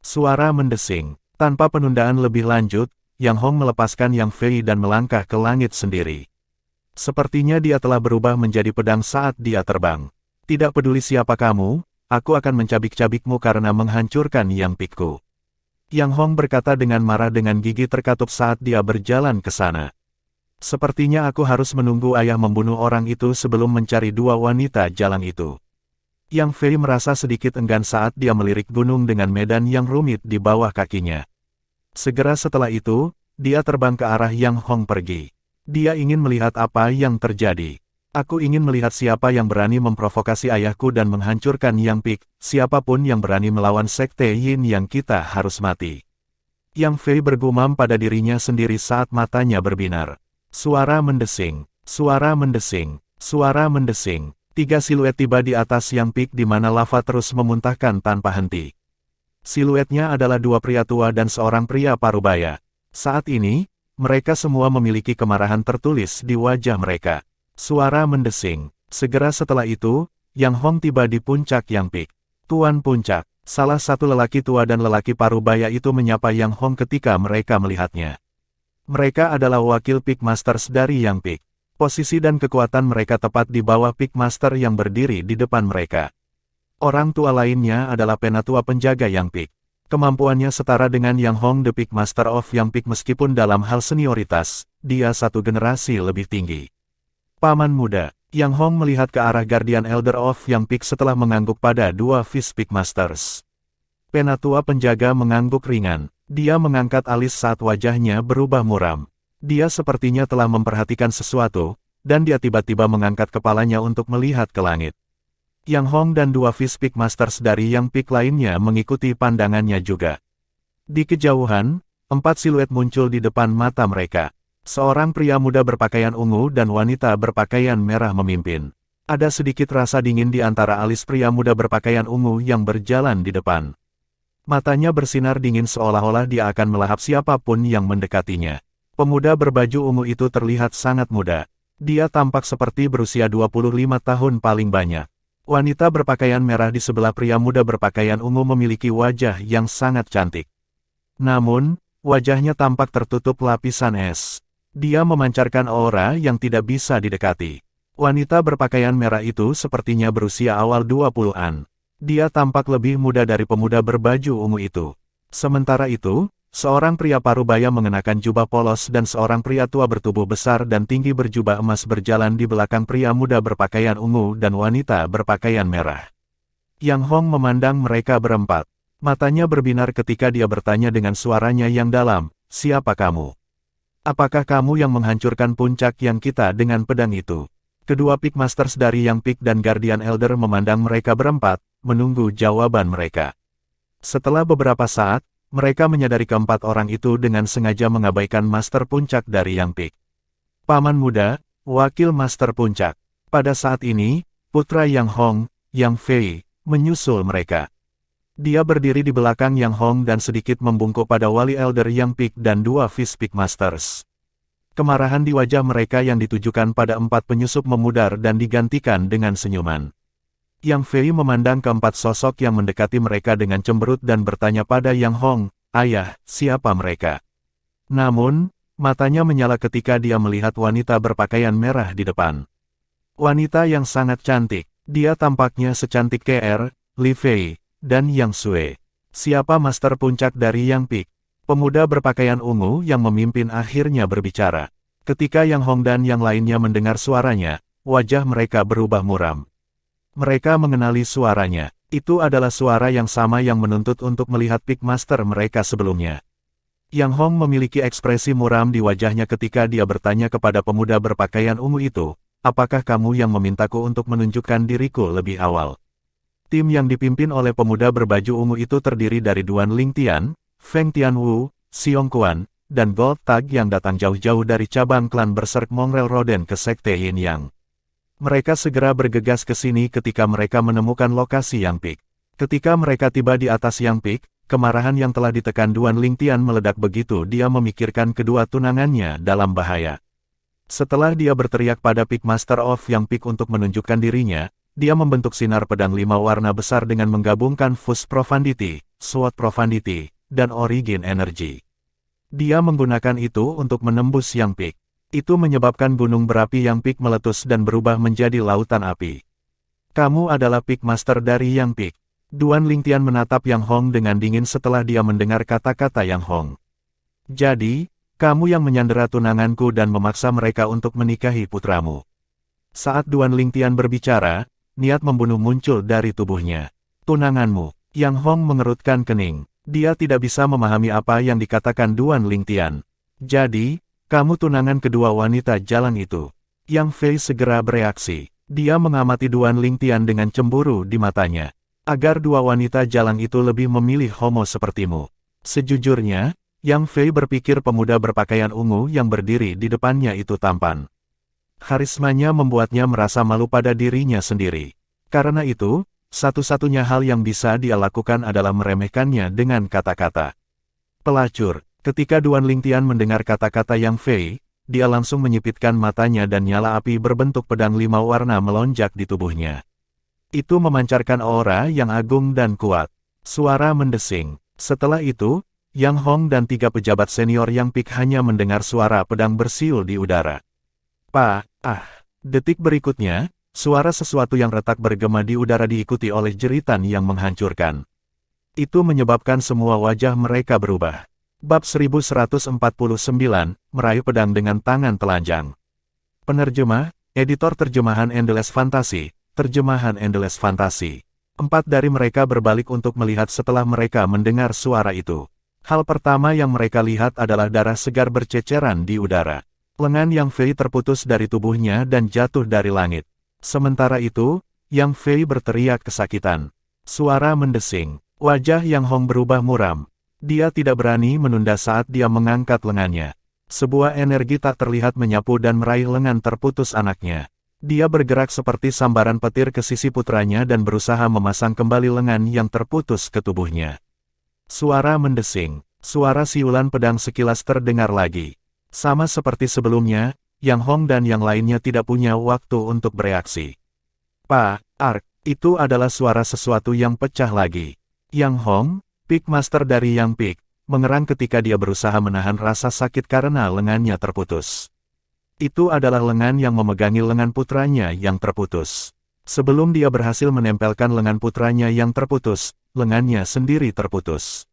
Suara mendesing. Tanpa penundaan lebih lanjut, Yang Hong melepaskan Yang Fei dan melangkah ke langit sendiri. Sepertinya dia telah berubah menjadi pedang saat dia terbang. Tidak peduli siapa kamu, aku akan mencabik-cabikmu karena menghancurkan Yang Peak-ku. Yang Hong berkata dengan marah dengan gigi terkatup saat dia berjalan ke sana. Sepertinya aku harus menunggu ayah membunuh orang itu sebelum mencari dua wanita jalang itu. Yang Fei merasa sedikit enggan saat dia melirik gunung dengan medan yang rumit di bawah kakinya. Segera setelah itu, dia terbang ke arah Yang Hong pergi. Dia ingin melihat apa yang terjadi. Aku ingin melihat siapa yang berani memprovokasi ayahku dan menghancurkan Yang Peak. Siapapun yang berani melawan sekte Yin Yang kita harus mati. Yang Fei bergumam pada dirinya sendiri saat matanya berbinar. Suara mendesing, suara mendesing, suara mendesing. 3 siluet tiba di atas Yang Peak di mana lava terus memuntahkan tanpa henti. Siluetnya adalah 2 pria tua dan seorang pria parubaya. Saat ini, mereka semua memiliki kemarahan tertulis di wajah mereka. Suara mendesing. Segera setelah itu, Yang Hong tiba di puncak Yang Peak. Tuan Puncak, Salah satu lelaki tua dan lelaki parubaya itu menyapa Yang Hong ketika mereka melihatnya. Mereka adalah wakil Peak Masters dari Yang Peak. Posisi dan kekuatan mereka tepat di bawah Peak Master yang berdiri di depan mereka. Orang tua lainnya adalah penatua penjaga Yang Peak. Kemampuannya setara dengan Yang Hong the Peak Master of Yang Peak meskipun dalam hal senioritas, dia satu generasi lebih tinggi. Paman muda, Yang Hong melihat ke arah Guardian Elder of Yang Peak setelah mengangguk pada dua Fist Peak Masters. Penatua penjaga mengangguk ringan. Dia mengangkat alis saat wajahnya berubah muram. Dia sepertinya telah memperhatikan sesuatu, dan dia tiba-tiba mengangkat kepalanya untuk melihat ke langit. Yang Hong dan dua Fist Peak Masters dari Yang Peak lainnya mengikuti pandangannya juga. Di kejauhan, 4 siluet muncul di depan mata mereka. Seorang pria muda berpakaian ungu dan wanita berpakaian merah memimpin. Ada sedikit rasa dingin di antara alis pria muda berpakaian ungu yang berjalan di depan. Matanya bersinar dingin seolah-olah dia akan melahap siapapun yang mendekatinya. Pemuda berbaju ungu itu terlihat sangat muda. Dia tampak seperti berusia 25 tahun paling banyak. Wanita berpakaian merah di sebelah pria muda berpakaian ungu memiliki wajah yang sangat cantik. Namun, wajahnya tampak tertutup lapisan es. Dia memancarkan aura yang tidak bisa didekati. Wanita berpakaian merah itu sepertinya berusia awal 20-an. Dia tampak lebih muda dari pemuda berbaju ungu itu. Sementara itu, seorang pria parubaya mengenakan jubah polos dan seorang pria tua bertubuh besar dan tinggi berjubah emas berjalan di belakang pria muda berpakaian ungu dan wanita berpakaian merah. Yang Hong memandang mereka berempat. Matanya berbinar ketika dia bertanya dengan suaranya yang dalam, "Siapa kamu? Apakah kamu yang menghancurkan puncak yang kita dengan pedang itu?" Kedua Peak Masters dari Yang Peak dan Guardian Elder memandang mereka berempat, menunggu jawaban mereka. Setelah beberapa saat, mereka menyadari keempat orang itu dengan sengaja mengabaikan Master Puncak dari Yang Peak. Paman muda, wakil Master Puncak. Pada saat ini, putra Yang Hong, Yang Fei, menyusul mereka. Dia berdiri di belakang Yang Hong dan sedikit membungkuk pada wali Elder Yang Peak dan dua Fist Peak Masters. Kemarahan di wajah mereka yang ditujukan pada 4 penyusup memudar dan digantikan dengan senyuman. Yang Fei memandang keempat sosok yang mendekati mereka dengan cemberut dan bertanya pada Yang Hong, "Ayah, siapa mereka?" Namun, matanya menyala ketika dia melihat wanita berpakaian merah di depan. Wanita yang sangat cantik, dia tampaknya secantik KR, Li Fei, dan Yang Sue. Siapa Master Puncak dari Yang Peak? Pemuda berpakaian ungu yang memimpin akhirnya berbicara. Ketika Yang Hong dan yang lainnya mendengar suaranya, wajah mereka berubah muram. Mereka mengenali suaranya. Itu adalah suara yang sama yang menuntut untuk melihat Peak Master mereka sebelumnya. Yang Hong memiliki ekspresi muram di wajahnya ketika dia bertanya kepada pemuda berpakaian ungu itu, "Apakah kamu yang memintaku untuk menunjukkan diriku lebih awal?" Tim yang dipimpin oleh pemuda berbaju ungu itu terdiri dari Duan Lingtian, Feng Tianwu, Xiong Quan, dan Gold Tag yang datang jauh-jauh dari cabang klan Berserk Mongrel Roden ke Sekte Yin Yang. Mereka segera bergegas ke sini ketika mereka menemukan lokasi Yang Peak. Ketika mereka tiba di atas Yang Peak, kemarahan yang telah ditekan Duan Lingtian meledak begitu dia memikirkan kedua tunangannya dalam bahaya. Setelah dia berteriak pada Peak Master of Yang Peak untuk menunjukkan dirinya, dia membentuk sinar pedang 5 warna besar dengan menggabungkan Fuse Profundity, Sword Profundity, dan Origin Energy. Dia menggunakan itu untuk menembus Yang Peak. Itu menyebabkan gunung berapi Yang Peak meletus dan berubah menjadi lautan api. "Kamu adalah Peak Master dari Yang Peak." Duan Lingtian menatap Yang Hong dengan dingin setelah dia mendengar kata-kata Yang Hong. "Jadi, kamu yang menyandera tunanganku dan memaksa mereka untuk menikahi putramu." Saat Duan Lingtian berbicara, niat membunuh muncul dari tubuhnya. "Tunanganmu." Yang Hong mengerutkan kening. Dia tidak bisa memahami apa yang dikatakan Duan Lingtian. "Jadi, kamu tunangan kedua wanita jalan itu?" Yang Fei segera bereaksi. Dia mengamati Duan Lingtian dengan cemburu di matanya. "Agar dua wanita jalan itu lebih memilih homo sepertimu." Sejujurnya, Yang Fei berpikir pemuda berpakaian ungu yang berdiri di depannya itu tampan. Karismanya membuatnya merasa malu pada dirinya sendiri. Karena itu, satu-satunya hal yang bisa dia lakukan adalah meremehkannya dengan kata-kata. "Pelacur." Ketika Duan Lingtian mendengar kata-kata Yang Fei, dia langsung menyipitkan matanya dan nyala api berbentuk pedang 5 warna melonjak di tubuhnya. Itu memancarkan aura yang agung dan kuat. Suara mendesing. Setelah itu, Yang Hong dan 3 pejabat senior Yang Pik hanya mendengar suara pedang bersiul di udara. Detik berikutnya, suara sesuatu yang retak bergema di udara diikuti oleh jeritan yang menghancurkan. Itu menyebabkan semua wajah mereka berubah. Bab 1149, Meraih Pedang dengan Tangan Telanjang. Penerjemah, Editor Terjemahan Endless Fantasy, Terjemahan Endless Fantasy. 4 dari mereka berbalik untuk melihat setelah mereka mendengar suara itu. Hal pertama yang mereka lihat adalah darah segar berceceran di udara. Lengan Yang Fei terputus dari tubuhnya dan jatuh dari langit. Sementara itu, Yang Fei berteriak kesakitan. Suara mendesing. Wajah Yang Hong berubah muram. Dia tidak berani menunda saat dia mengangkat lengannya. Sebuah energi tak terlihat menyapu dan meraih lengan terputus anaknya. Dia bergerak seperti sambaran petir ke sisi putranya dan berusaha memasang kembali lengan yang terputus ke tubuhnya. Suara mendesing. Suara siulan pedang sekilas terdengar lagi. Sama seperti sebelumnya, Yang Hong dan yang lainnya tidak punya waktu untuk bereaksi. Itu adalah suara sesuatu yang pecah lagi. Yang Hong, Pik Master dari Yang Pik, mengerang ketika dia berusaha menahan rasa sakit karena lengannya terputus. Itu adalah lengan yang memegangi lengan putranya yang terputus. Sebelum dia berhasil menempelkan lengan putranya yang terputus, lengannya sendiri terputus.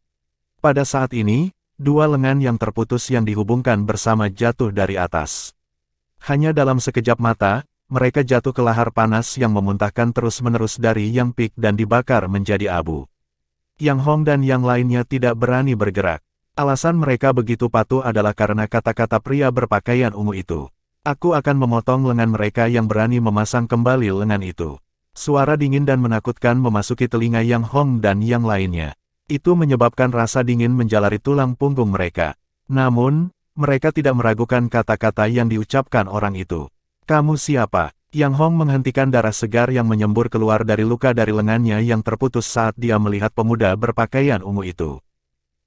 Pada saat ini, 2 lengan yang terputus yang dihubungkan bersama jatuh dari atas. Hanya dalam sekejap mata, mereka jatuh ke lahar panas yang memuntahkan terus-menerus dari Yang Pik dan dibakar menjadi abu. Yang Hong dan yang lainnya tidak berani bergerak. Alasan mereka begitu patuh adalah karena kata-kata pria berpakaian ungu itu. Aku akan memotong lengan mereka yang berani memasang kembali lengan itu. Suara dingin dan menakutkan memasuki telinga Yang Hong dan yang lainnya. Itu menyebabkan rasa dingin menjalari tulang punggung mereka. Namun, mereka tidak meragukan kata-kata yang diucapkan orang itu. Kamu siapa? Yang Hong menghentikan darah segar yang menyembur keluar dari luka dari lengannya yang terputus saat dia melihat pemuda berpakaian ungu itu.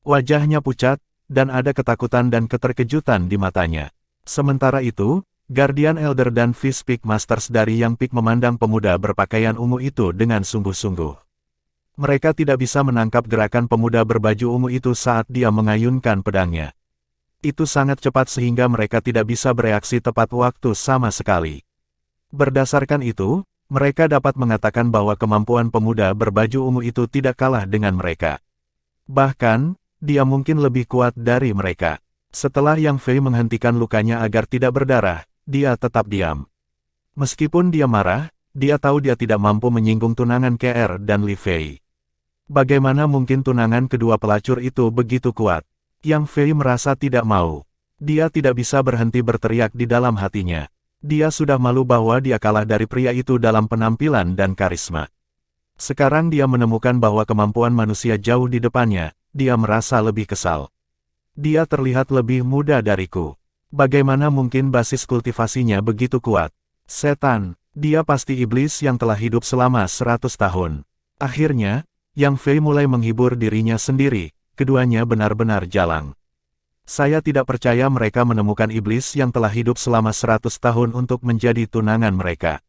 Wajahnya pucat, dan ada ketakutan dan keterkejutan di matanya. Sementara itu, Guardian Elder dan Fist Pik Masters dari Yang Pik memandang pemuda berpakaian ungu itu dengan sungguh-sungguh. Mereka tidak bisa menangkap gerakan pemuda berbaju ungu itu saat dia mengayunkan pedangnya. Itu sangat cepat sehingga mereka tidak bisa bereaksi tepat waktu sama sekali. Berdasarkan itu, mereka dapat mengatakan bahwa kemampuan pemuda berbaju ungu itu tidak kalah dengan mereka. Bahkan, dia mungkin lebih kuat dari mereka. Setelah Yang Fei menghentikan lukanya agar tidak berdarah, dia tetap diam. Meskipun dia marah, dia tahu dia tidak mampu menyinggung tunangan KR dan Li Fei. Bagaimana mungkin tunangan kedua pelacur itu begitu kuat? Yang Fei merasa tidak mau. Dia tidak bisa berhenti berteriak di dalam hatinya. Dia sudah malu bahwa dia kalah dari pria itu dalam penampilan dan karisma. Sekarang dia menemukan bahwa kemampuan manusia jauh di depannya, dia merasa lebih kesal. Dia terlihat lebih muda dariku. Bagaimana mungkin basis kultivasinya begitu kuat? Setan, dia pasti iblis yang telah hidup selama 100 tahun. Akhirnya, Yang Fei mulai menghibur dirinya sendiri, keduanya benar-benar jalang. Saya tidak percaya mereka menemukan iblis yang telah hidup selama 100 tahun untuk menjadi tunangan mereka.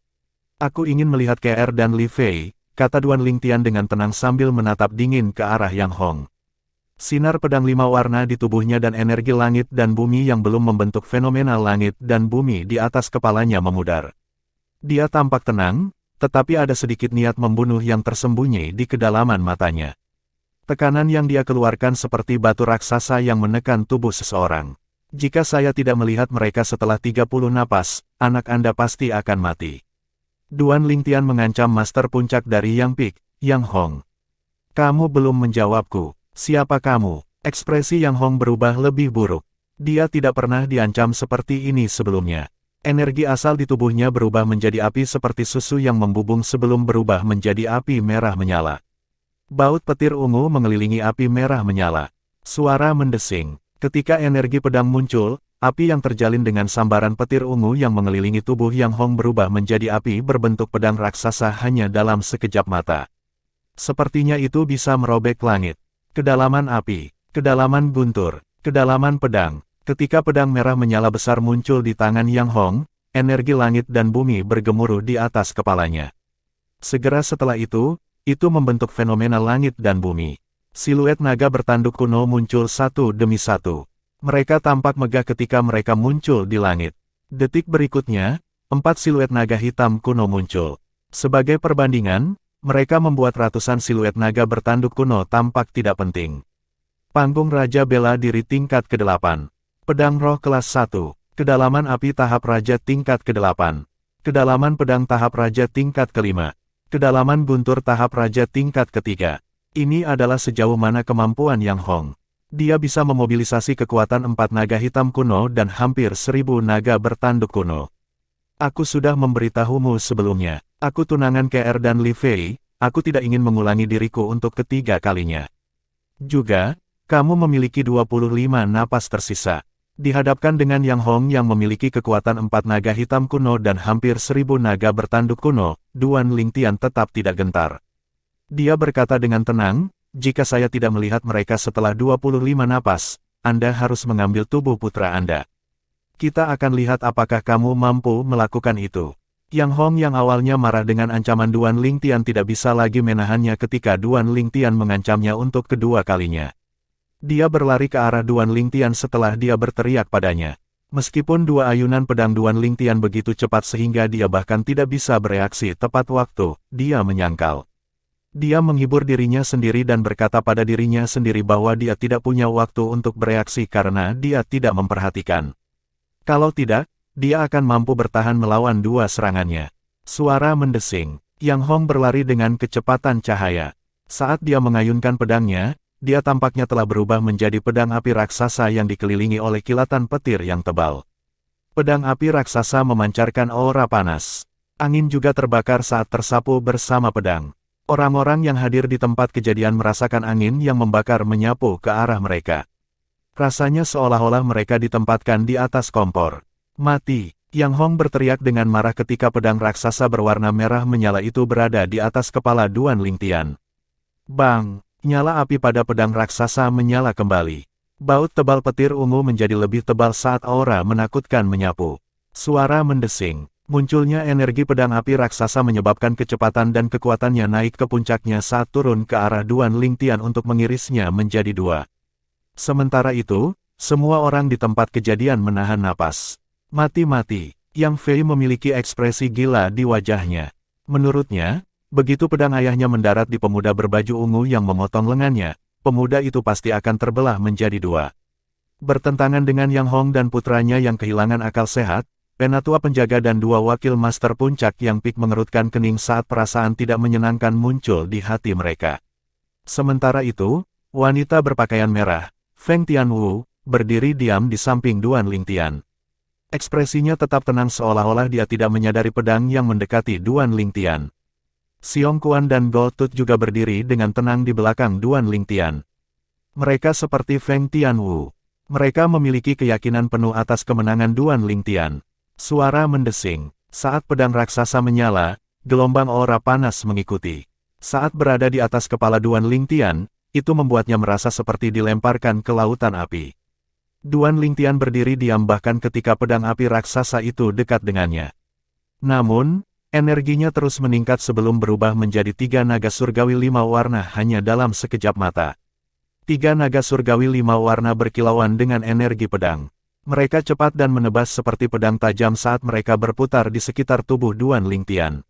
Aku ingin melihat KR dan Li Fei, kata Duan Lingtian dengan tenang sambil menatap dingin ke arah Yang Hong. Sinar pedang 5 warna di tubuhnya dan energi langit dan bumi yang belum membentuk fenomena langit dan bumi di atas kepalanya memudar. Dia tampak tenang, tetapi ada sedikit niat membunuh yang tersembunyi di kedalaman matanya. Tekanan yang dia keluarkan seperti batu raksasa yang menekan tubuh seseorang. Jika saya tidak melihat mereka setelah 30 napas, anak Anda pasti akan mati. Duan Lingtian mengancam master puncak dari Yang Pik, Yang Hong. Kamu belum menjawabku. Siapa kamu? Ekspresi Yang Hong berubah lebih buruk. Dia tidak pernah diancam seperti ini sebelumnya. Energi asal di tubuhnya berubah menjadi api seperti susu yang membubung sebelum berubah menjadi api merah menyala. Baut petir ungu mengelilingi api merah menyala. Suara mendesing. Ketika energi pedang muncul, api yang terjalin dengan sambaran petir ungu yang mengelilingi tubuh Yang Hong berubah menjadi api berbentuk pedang raksasa hanya dalam sekejap mata. Sepertinya itu bisa merobek langit. Kedalaman api, kedalaman guntur, kedalaman pedang. Ketika pedang merah menyala besar muncul di tangan Yang Hong, energi langit dan bumi bergemuruh di atas kepalanya. Segera setelah itu, Itu membentuk fenomena langit dan bumi. Siluet naga bertanduk kuno muncul satu demi satu. Mereka tampak megah ketika mereka muncul di langit. Detik berikutnya, 4 siluet naga hitam kuno muncul. Sebagai perbandingan, mereka membuat ratusan siluet naga bertanduk kuno tampak tidak penting. Panggung Raja Bela Diri tingkat ke-8. Pedang Roh kelas 1. Kedalaman api tahap Raja tingkat ke-8. Kedalaman pedang tahap Raja tingkat ke-5. Kedalaman guntur tahap Raja tingkat ke-3. Ini adalah sejauh mana kemampuan Yang Hong. Dia bisa memobilisasi kekuatan 4 naga hitam kuno dan hampir 1000 naga bertanduk kuno. Aku sudah memberitahumu sebelumnya. Aku tunangan KR dan Li Fei, aku tidak ingin mengulangi diriku untuk ketiga kalinya. Juga, kamu memiliki 25 napas tersisa. Dihadapkan dengan Yang Hong yang memiliki kekuatan 4 naga hitam kuno dan hampir 1000 naga bertanduk kuno, Duan Lingtian tetap tidak gentar. Dia berkata dengan tenang, jika saya tidak melihat mereka setelah 25 napas, Anda harus mengambil tubuh putra Anda. Kita akan lihat apakah kamu mampu melakukan itu. Yang Hong yang awalnya marah dengan ancaman Duan Lingtian tidak bisa lagi menahannya ketika Duan Lingtian mengancamnya untuk kedua kalinya. Dia berlari ke arah Duan Lingtian setelah dia berteriak padanya. Meskipun dua ayunan pedang Duan Lingtian begitu cepat sehingga dia bahkan tidak bisa bereaksi tepat waktu, dia menyangkal. Dia menghibur dirinya sendiri dan berkata pada dirinya sendiri bahwa dia tidak punya waktu untuk bereaksi karena dia tidak memperhatikan. Kalau tidak, dia akan mampu bertahan melawan dua serangannya. Suara mendesing. Yang Hong berlari dengan kecepatan cahaya. Saat dia mengayunkan pedangnya, dia tampaknya telah berubah menjadi pedang api raksasa yang dikelilingi oleh kilatan petir yang tebal. Pedang api raksasa memancarkan aura panas. Angin juga terbakar saat tersapu bersama pedang. Orang-orang yang hadir di tempat kejadian merasakan angin yang membakar menyapu ke arah mereka. Rasanya seolah-olah mereka ditempatkan di atas kompor. Mati! Yang Hong berteriak dengan marah ketika pedang raksasa berwarna merah menyala itu berada di atas kepala Duan Lingtian. Bang! Nyala api pada pedang raksasa menyala kembali. Baut tebal petir ungu menjadi lebih tebal saat aura menakutkan menyapu. Suara mendesing. Munculnya energi pedang api raksasa menyebabkan kecepatan dan kekuatannya naik ke puncaknya saat turun ke arah Duan Lingtian untuk mengirisnya menjadi dua. Sementara itu, semua orang di tempat kejadian menahan napas. Mati-mati, Yang Fei memiliki ekspresi gila di wajahnya. Menurutnya, begitu pedang ayahnya mendarat di pemuda berbaju ungu yang memotong lengannya, pemuda itu pasti akan terbelah menjadi dua. Bertentangan dengan Yang Hong dan putranya yang kehilangan akal sehat, penatua penjaga dan dua wakil master puncak yang pik mengerutkan kening saat perasaan tidak menyenangkan muncul di hati mereka. Sementara itu, wanita berpakaian merah, Feng Tianwu, berdiri diam di samping Duan Lingtian. Ekspresinya tetap tenang seolah-olah dia tidak menyadari pedang yang mendekati Duan Lingtian. Xiong Quan dan Gold Tooth juga berdiri dengan tenang di belakang Duan Lingtian. Mereka seperti Feng Tianwu. Mereka memiliki keyakinan penuh atas kemenangan Duan Lingtian. Suara mendesing. Saat pedang raksasa menyala, gelombang aura panas mengikuti. Saat berada di atas kepala Duan Lingtian, itu membuatnya merasa seperti dilemparkan ke lautan api. Duan Lingtian berdiri diam bahkan ketika pedang api raksasa itu dekat dengannya. Namun, energinya terus meningkat sebelum berubah menjadi 3 naga surgawi 5 warna hanya dalam sekejap mata. 3 naga surgawi 5 warna berkilauan dengan energi pedang. Mereka cepat dan menebas seperti pedang tajam saat mereka berputar di sekitar tubuh Duan Lingtian.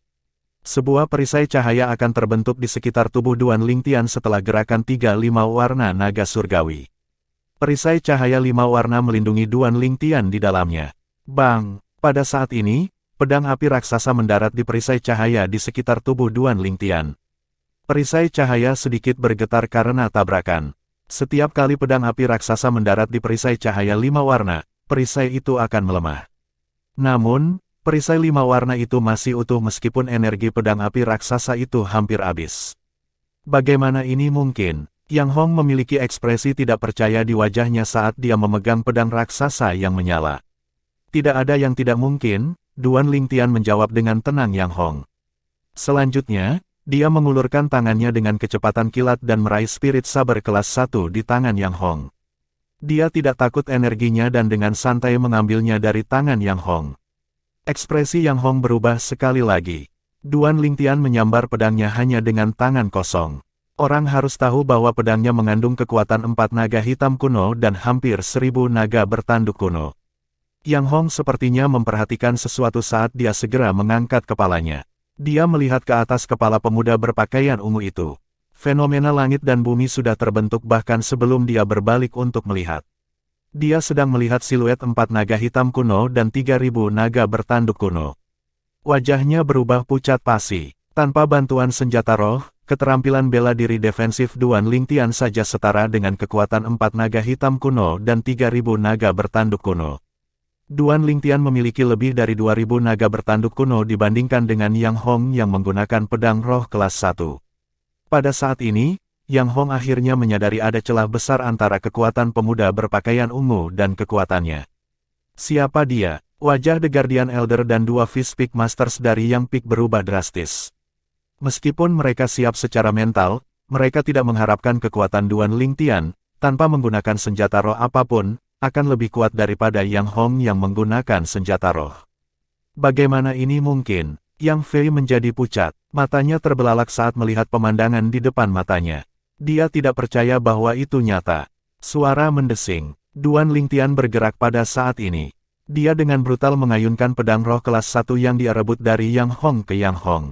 Sebuah perisai cahaya akan terbentuk di sekitar tubuh Duan Lingtian setelah gerakan 3-5 warna naga surgawi. Perisai cahaya 5 warna melindungi Duan Lingtian di dalamnya. Bang! Pada saat ini, pedang api raksasa mendarat di perisai cahaya di sekitar tubuh Duan Lingtian. Perisai cahaya sedikit bergetar karena tabrakan. Setiap kali pedang api raksasa mendarat di perisai cahaya 5 warna, perisai itu akan melemah. Namun, perisai 5 warna itu masih utuh meskipun energi pedang api raksasa itu hampir habis. Bagaimana ini mungkin? Yang Hong memiliki ekspresi tidak percaya di wajahnya saat dia memegang pedang raksasa yang menyala. Tidak ada yang tidak mungkin, Duan Lingtian menjawab dengan tenang Yang Hong. Selanjutnya, dia mengulurkan tangannya dengan kecepatan kilat dan meraih spirit saber kelas 1 di tangan Yang Hong. Dia tidak takut energinya dan dengan santai mengambilnya dari tangan Yang Hong. Ekspresi Yang Hong berubah sekali lagi. Duan Lingtian menyambar pedangnya hanya dengan tangan kosong. Orang harus tahu bahwa pedangnya mengandung kekuatan 4 naga hitam kuno dan hampir 1000 naga bertanduk kuno. Yang Hong sepertinya memperhatikan sesuatu saat dia segera mengangkat kepalanya. Dia melihat ke atas kepala pemuda berpakaian ungu itu. Fenomena langit dan bumi sudah terbentuk bahkan sebelum dia berbalik untuk melihat. Dia sedang melihat siluet 4 naga hitam kuno dan 3000 naga bertanduk kuno. Wajahnya berubah pucat pasi. Tanpa bantuan senjata roh, keterampilan bela diri defensif Duan Lingtian saja setara dengan kekuatan 4 naga hitam kuno dan 3000 naga bertanduk kuno. Duan Lingtian memiliki lebih dari 2000 naga bertanduk kuno dibandingkan dengan Yang Hong yang menggunakan pedang roh kelas 1. Pada saat ini, Yang Hong akhirnya menyadari ada celah besar antara kekuatan pemuda berpakaian ungu dan kekuatannya. Siapa dia? Wajah The Guardian Elder dan 2 Fist Peak Masters dari Yang Peak berubah drastis. Meskipun mereka siap secara mental, mereka tidak mengharapkan kekuatan Duan Lingtian, tanpa menggunakan senjata roh apapun, akan lebih kuat daripada Yang Hong yang menggunakan senjata roh. Bagaimana ini mungkin? Yang Fei menjadi pucat, matanya terbelalak saat melihat pemandangan di depan matanya. Dia tidak percaya bahwa itu nyata. Suara mendesing. Duan Lingtian bergerak pada saat ini. Dia dengan brutal mengayunkan pedang roh kelas 1 yang dia rebut dari Yang Hong ke Yang Hong.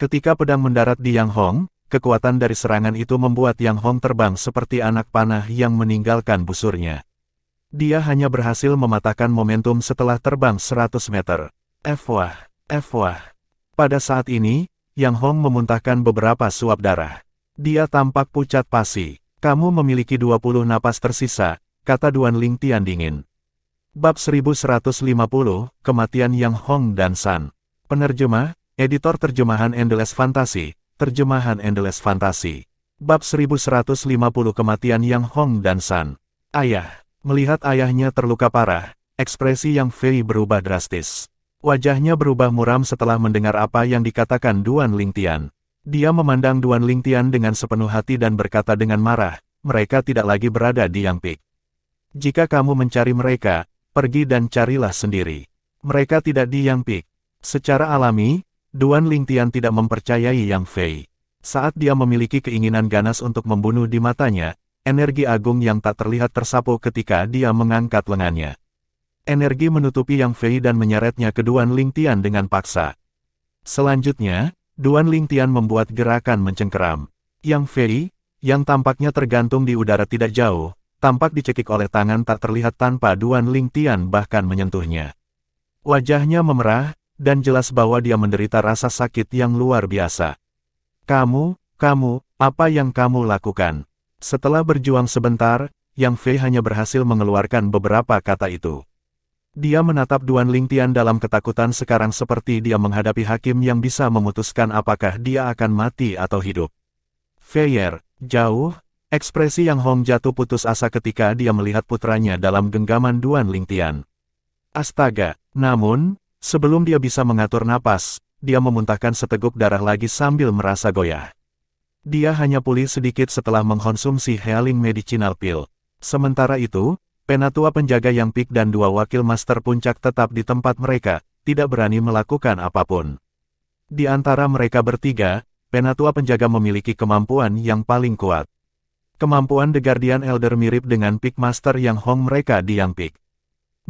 Ketika pedang mendarat di Yang Hong, kekuatan dari serangan itu membuat Yang Hong terbang seperti anak panah yang meninggalkan busurnya. Dia hanya berhasil mematahkan momentum setelah terbang 100 meter. Wah. Pada saat ini, Yang Hong memuntahkan beberapa suap darah. Dia tampak pucat pasi. Kamu memiliki 20 napas tersisa, kata Duan Lingtian dingin. Bab 1150, Kematian Yang Hong dan San. Penerjemah, Editor Terjemahan Endless Fantasy, Terjemahan Endless Fantasy. Bab 1150 Kematian Yang Hong dan San. Ayah. Melihat ayahnya terluka parah, ekspresi Yang Fei berubah drastis. Wajahnya berubah muram setelah mendengar apa yang dikatakan Duan Lingtian. Dia memandang Duan Lingtian dengan sepenuh hati dan berkata dengan marah, mereka tidak lagi berada di Yang Peak. Jika kamu mencari mereka, pergi dan carilah sendiri. Mereka tidak di Yang Peak. Secara alami, Duan Lingtian tidak mempercayai Yang Fei. Saat dia memiliki keinginan ganas untuk membunuh di matanya, energi agung yang tak terlihat tersapu ketika dia mengangkat lengannya. Energi menutupi Yang Fei dan menyeretnya ke Duan Lingtian dengan paksa. Selanjutnya, Duan Lingtian membuat gerakan mencengkeram. Yang Fei, yang tampaknya tergantung di udara tidak jauh, tampak dicekik oleh tangan tak terlihat tanpa Duan Lingtian bahkan menyentuhnya. Wajahnya memerah, dan jelas bahwa dia menderita rasa sakit yang luar biasa. Kamu, apa yang kamu lakukan? Setelah berjuang sebentar, Yang Fei hanya berhasil mengeluarkan beberapa kata itu. Dia menatap Duan Lingtian dalam ketakutan sekarang seperti dia menghadapi hakim yang bisa memutuskan apakah dia akan mati atau hidup. Feier, jauh, ekspresi Yang Hong jatuh putus asa ketika dia melihat putranya dalam genggaman Duan Lingtian. Astaga, namun, sebelum dia bisa mengatur napas, dia memuntahkan seteguk darah lagi sambil merasa goyah. Dia hanya pulih sedikit setelah mengkonsumsi Healing Medicinal Pill. Sementara itu, penatua penjaga Yang Peak dan 2 wakil master puncak tetap di tempat mereka, tidak berani melakukan apapun. Di antara mereka bertiga, penatua penjaga memiliki kemampuan yang paling kuat. Kemampuan The Guardian Elder mirip dengan Peak Master Yang Hong mereka di Yang Peak.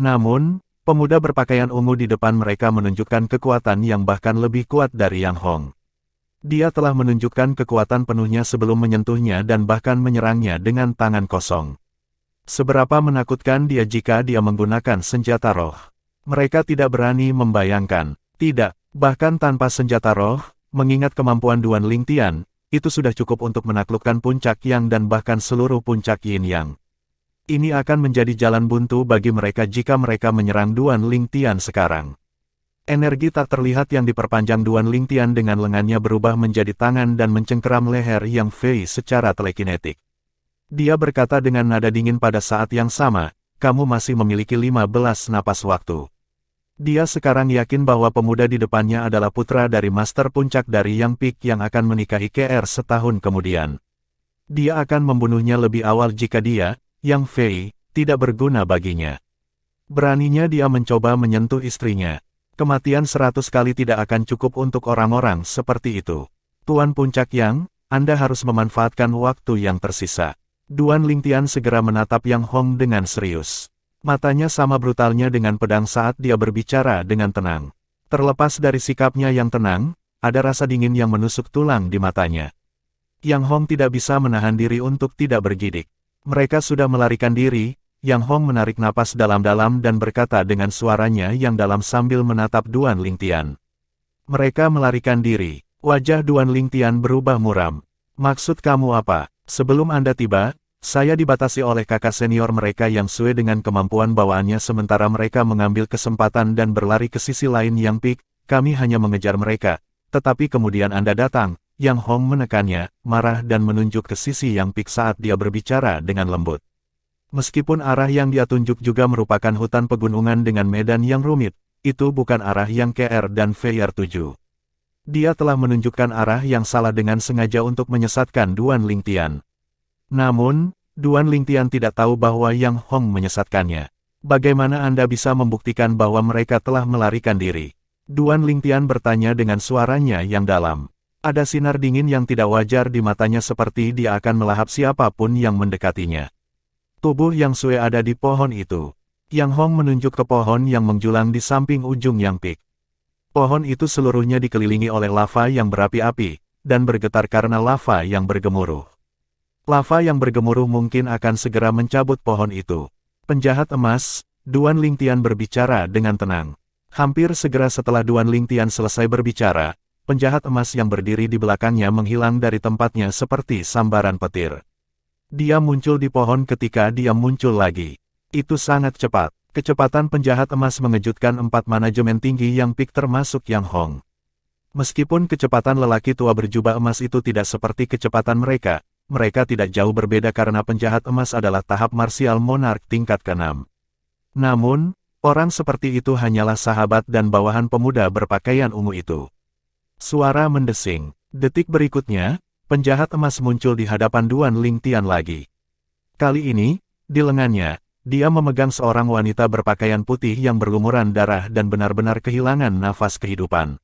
Namun, pemuda berpakaian ungu di depan mereka menunjukkan kekuatan yang bahkan lebih kuat dari Yang Hong. Dia telah menunjukkan kekuatan penuhnya sebelum menyentuhnya dan bahkan menyerangnya dengan tangan kosong. Seberapa menakutkan dia jika dia menggunakan senjata roh. Mereka tidak berani membayangkan. Tidak, bahkan tanpa senjata roh, mengingat kemampuan Duan Lingtian, itu sudah cukup untuk menaklukkan puncak Yang dan bahkan seluruh puncak Yin Yang. Ini akan menjadi jalan buntu bagi mereka jika mereka menyerang Duan Lingtian sekarang. Energi tak terlihat yang diperpanjang Duan Lingtian dengan lengannya berubah menjadi tangan dan mencengkeram leher Yang Fei secara telekinetik. Dia berkata dengan nada dingin pada saat yang sama, kamu masih memiliki 15 napas waktu. Dia sekarang yakin bahwa pemuda di depannya adalah putra dari Master Puncak dari Yang Peak yang akan menikahi KR setahun kemudian. Dia akan membunuhnya lebih awal jika dia, Yang Fei, tidak berguna baginya. Beraninya dia mencoba menyentuh istrinya. Kematian 100 kali tidak akan cukup untuk orang-orang seperti itu. Tuan Puncak Yang, Anda harus memanfaatkan waktu yang tersisa. Duan Lingtian segera menatap Yang Hong dengan serius. Matanya sama brutalnya dengan pedang saat dia berbicara dengan tenang. Terlepas dari sikapnya yang tenang, ada rasa dingin yang menusuk tulang di matanya. Yang Hong tidak bisa menahan diri untuk tidak bergidik. Mereka sudah melarikan diri. Yang Hong menarik napas dalam-dalam dan berkata dengan suaranya yang dalam sambil menatap Duan Lingtian. Mereka melarikan diri. Wajah Duan Lingtian berubah muram. Maksud kamu apa? Sebelum Anda tiba, saya dibatasi oleh kakak senior mereka yang Sue dengan kemampuan bawaannya sementara mereka mengambil kesempatan dan berlari ke sisi lain Yang Pik, kami hanya mengejar mereka. Tetapi kemudian Anda datang. Yang Hong menekannya, marah dan menunjuk ke sisi Yang Pik saat dia berbicara dengan lembut. Meskipun arah yang dia tunjuk juga merupakan hutan pegunungan dengan medan yang rumit, itu bukan arah yang KR dan VR 7. Dia telah menunjukkan arah yang salah dengan sengaja untuk menyesatkan Duan Lingtian. Namun, Duan Lingtian tidak tahu bahwa Yang Hong menyesatkannya. Bagaimana Anda bisa membuktikan bahwa mereka telah melarikan diri? Duan Lingtian bertanya dengan suaranya yang dalam. Ada sinar dingin yang tidak wajar di matanya seperti dia akan melahap siapapun yang mendekatinya. Tubuh Yang Sue ada di pohon itu. Yang Hong menunjuk ke pohon yang menjulang di samping ujung Yang Pik. Pohon itu seluruhnya dikelilingi oleh lava yang berapi-api, dan bergetar karena lava yang bergemuruh. Lava yang bergemuruh mungkin akan segera mencabut pohon itu. Penjahat emas, Duan Lingtian berbicara dengan tenang. Hampir segera setelah Duan Lingtian selesai berbicara, penjahat emas yang berdiri di belakangnya menghilang dari tempatnya seperti sambaran petir. Dia muncul di pohon ketika dia muncul lagi. Itu sangat cepat. Kecepatan penjahat emas mengejutkan 4 manajemen tinggi Yang Pik termasuk Yang Hong. Meskipun kecepatan lelaki tua berjubah emas itu tidak seperti kecepatan mereka tidak jauh berbeda karena penjahat emas adalah tahap marsial monark tingkat ke-6. Namun, orang seperti itu hanyalah sahabat dan bawahan pemuda berpakaian ungu itu. Suara mendesing. Detik berikutnya, penjahat emas muncul di hadapan Duan Lingtian lagi. Kali ini, di lengannya, dia memegang seorang wanita berpakaian putih yang berlumuran darah dan benar-benar kehilangan nafas kehidupan.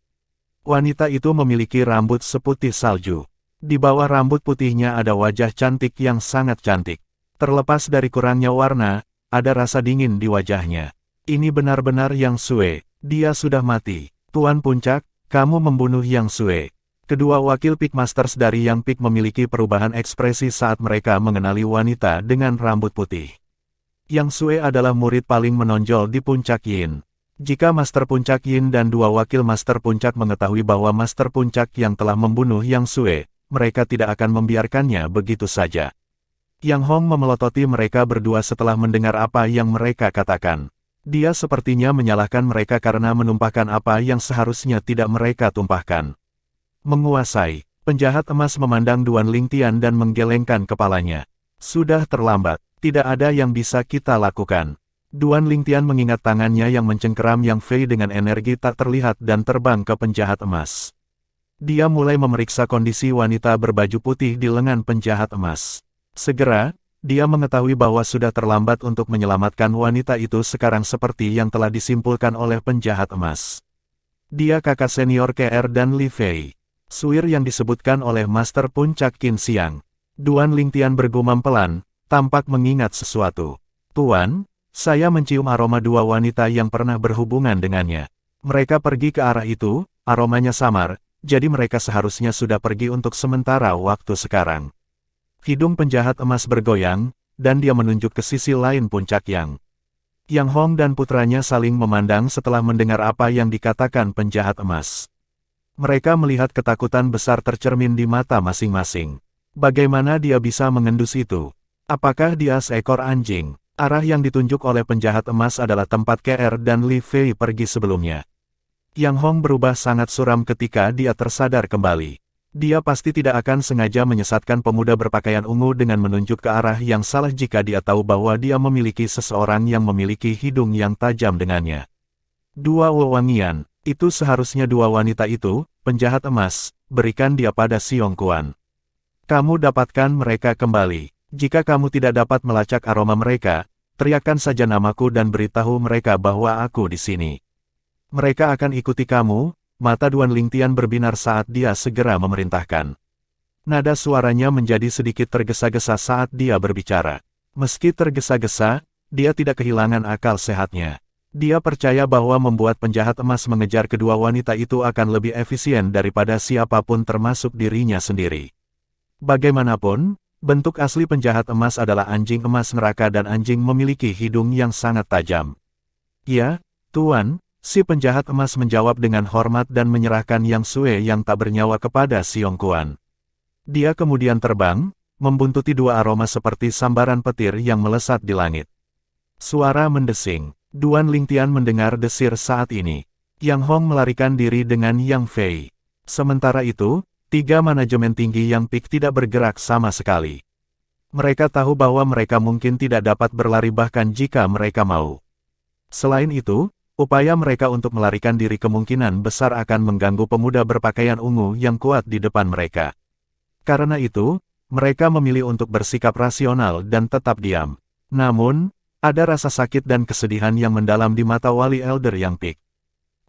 Wanita itu memiliki rambut seputih salju. Di bawah rambut putihnya ada wajah cantik yang sangat cantik. Terlepas dari kurangnya warna, ada rasa dingin di wajahnya. Ini benar-benar Yang Sue. Dia sudah mati. Tuan Puncak, kamu membunuh Yang Sue. Kedua wakil Pik Masters dari Yang Pik memiliki perubahan ekspresi saat mereka mengenali wanita dengan rambut putih. Yang Sue adalah murid paling menonjol di Puncak Yin. Jika Master Puncak Yin dan dua wakil Master Puncak mengetahui bahwa Master Puncak yang telah membunuh Yang Sue, mereka tidak akan membiarkannya begitu saja. Yang Hong memelototi mereka berdua setelah mendengar apa yang mereka katakan. Dia sepertinya menyalahkan mereka karena menumpahkan apa yang seharusnya tidak mereka tumpahkan. Menguasai, penjahat emas memandang Duan Lingtian dan menggelengkan kepalanya. Sudah terlambat, tidak ada yang bisa kita lakukan. Duan Lingtian mengingat tangannya yang mencengkeram Yang Fei dengan energi tak terlihat dan terbang ke penjahat emas. Dia mulai memeriksa kondisi wanita berbaju putih di lengan penjahat emas. Segera, dia mengetahui bahwa sudah terlambat untuk menyelamatkan wanita itu sekarang seperti yang telah disimpulkan oleh penjahat emas. Dia kakak senior KR dan Li Fei. Suir yang disebutkan oleh Master Puncak Qin Xiang. Duan Lingtian bergumam pelan, tampak mengingat sesuatu. Tuan, saya mencium aroma dua wanita yang pernah berhubungan dengannya. Mereka pergi ke arah itu, aromanya samar, jadi mereka seharusnya sudah pergi untuk sementara waktu sekarang. Hidung penjahat emas bergoyang, dan dia menunjuk ke sisi lain Puncak Yang. Yang Hong dan putranya saling memandang setelah mendengar apa yang dikatakan penjahat emas. Mereka melihat ketakutan besar tercermin di mata masing-masing. Bagaimana dia bisa mengendus itu? Apakah dia seekor anjing? Arah yang ditunjuk oleh penjahat emas adalah tempat KR dan Li Fei pergi sebelumnya. Yang Hong berubah sangat suram ketika dia tersadar kembali. Dia pasti tidak akan sengaja menyesatkan pemuda berpakaian ungu dengan menunjuk ke arah yang salah jika dia tahu bahwa dia memiliki seseorang yang memiliki hidung yang tajam dengannya. Dua wewangian, itu seharusnya dua wanita itu, penjahat emas, berikan dia pada Xiong Kuan. Kamu dapatkan mereka kembali. Jika kamu tidak dapat melacak aroma mereka, teriakkan saja namaku dan beritahu mereka bahwa aku di sini. Mereka akan ikuti kamu. Mata Duan Lingtian berbinar saat dia segera memerintahkan. Nada suaranya menjadi sedikit tergesa-gesa saat dia berbicara. Meski tergesa-gesa, dia tidak kehilangan akal sehatnya. Dia percaya bahwa membuat penjahat emas mengejar kedua wanita itu akan lebih efisien daripada siapapun termasuk dirinya sendiri. Bagaimanapun, bentuk asli penjahat emas adalah anjing emas neraka dan anjing memiliki hidung yang sangat tajam. Ya, Tuan. Si penjahat emas menjawab dengan hormat dan menyerahkan Yang Sue yang tak bernyawa kepada Xiong Kuan. Dia kemudian terbang, membuntuti dua aroma seperti sambaran petir yang melesat di langit. Suara mendesing. Duan Lingtian mendengar desir saat ini. Yang Hong melarikan diri dengan Yang Fei. Sementara itu, tiga manajemen tinggi Yang Pik tidak bergerak sama sekali. Mereka tahu bahwa mereka mungkin tidak dapat berlari bahkan jika mereka mau. Selain itu, upaya mereka untuk melarikan diri kemungkinan besar akan mengganggu pemuda berpakaian ungu yang kuat di depan mereka. Karena itu, mereka memilih untuk bersikap rasional dan tetap diam. Namun, ada rasa sakit dan kesedihan yang mendalam di mata Wali Elder Yang Pik.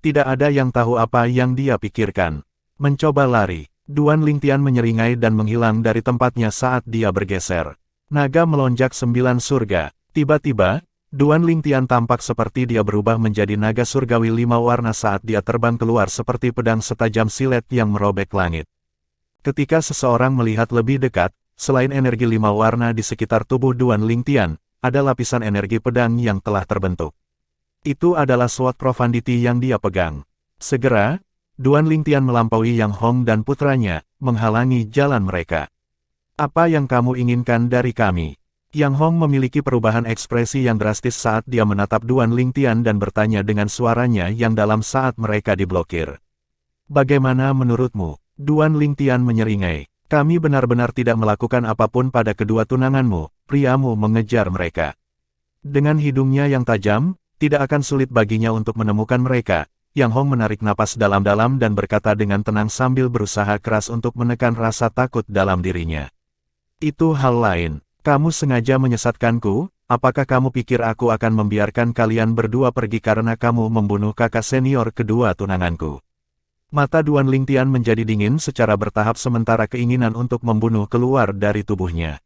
Tidak ada yang tahu apa yang dia pikirkan. Mencoba lari, Duan Lingtian menyeringai dan menghilang dari tempatnya saat dia bergeser. Naga melonjak 9 surga. Tiba-tiba, Duan Lingtian tampak seperti dia berubah menjadi naga surgawi 5 warna saat dia terbang keluar seperti pedang setajam silet yang merobek langit. Ketika seseorang melihat lebih dekat, selain energi 5 warna di sekitar tubuh Duan Lingtian, ada lapisan energi pedang yang telah terbentuk. Itu adalah Sword Profundity yang dia pegang. Segera, Duan Lingtian melampaui Yang Hong dan putranya, menghalangi jalan mereka. Apa yang kamu inginkan dari kami? Yang Hong memiliki perubahan ekspresi yang drastis saat dia menatap Duan Lingtian dan bertanya dengan suaranya yang dalam saat mereka diblokir. Bagaimana menurutmu? Duan Lingtian menyeringai. Kami benar-benar tidak melakukan apapun pada kedua tunanganmu, priamu mengejar mereka. Dengan hidungnya yang tajam, tidak akan sulit baginya untuk menemukan mereka. Yang Hong menarik napas dalam-dalam dan berkata dengan tenang sambil berusaha keras untuk menekan rasa takut dalam dirinya. Itu hal lain. Kamu sengaja menyesatkanku, apakah kamu pikir aku akan membiarkan kalian berdua pergi karena kamu membunuh kakak senior kedua tunanganku? Mata Duan Lingtian menjadi dingin secara bertahap sementara keinginan untuk membunuh keluar dari tubuhnya.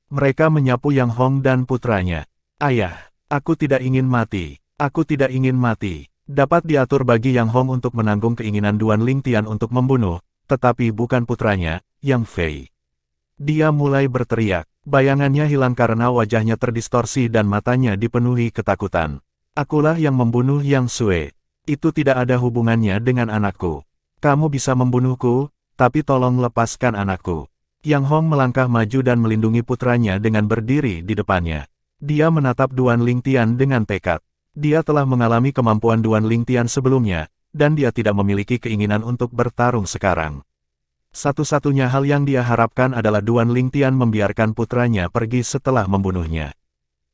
Mereka menyapu Yang Hong dan putranya. Ayah, aku tidak ingin mati. Aku tidak ingin mati. Dapat diatur bagi Yang Hong untuk menanggung keinginan Duan Lingtian untuk membunuh, tetapi bukan putranya, Yang Fei. Dia mulai berteriak. Bayangannya hilang karena wajahnya terdistorsi dan matanya dipenuhi ketakutan. Akulah yang membunuh Yang Sue. Itu tidak ada hubungannya dengan anakku. Kamu bisa membunuhku, tapi tolong lepaskan anakku. Yang Hong melangkah maju dan melindungi putranya dengan berdiri di depannya. Dia menatap Duan Lingtian dengan tekad. Dia telah mengalami kemampuan Duan Lingtian sebelumnya, dan dia tidak memiliki keinginan untuk bertarung sekarang. Satu-satunya hal yang dia harapkan adalah Duan Lingtian membiarkan putranya pergi setelah membunuhnya.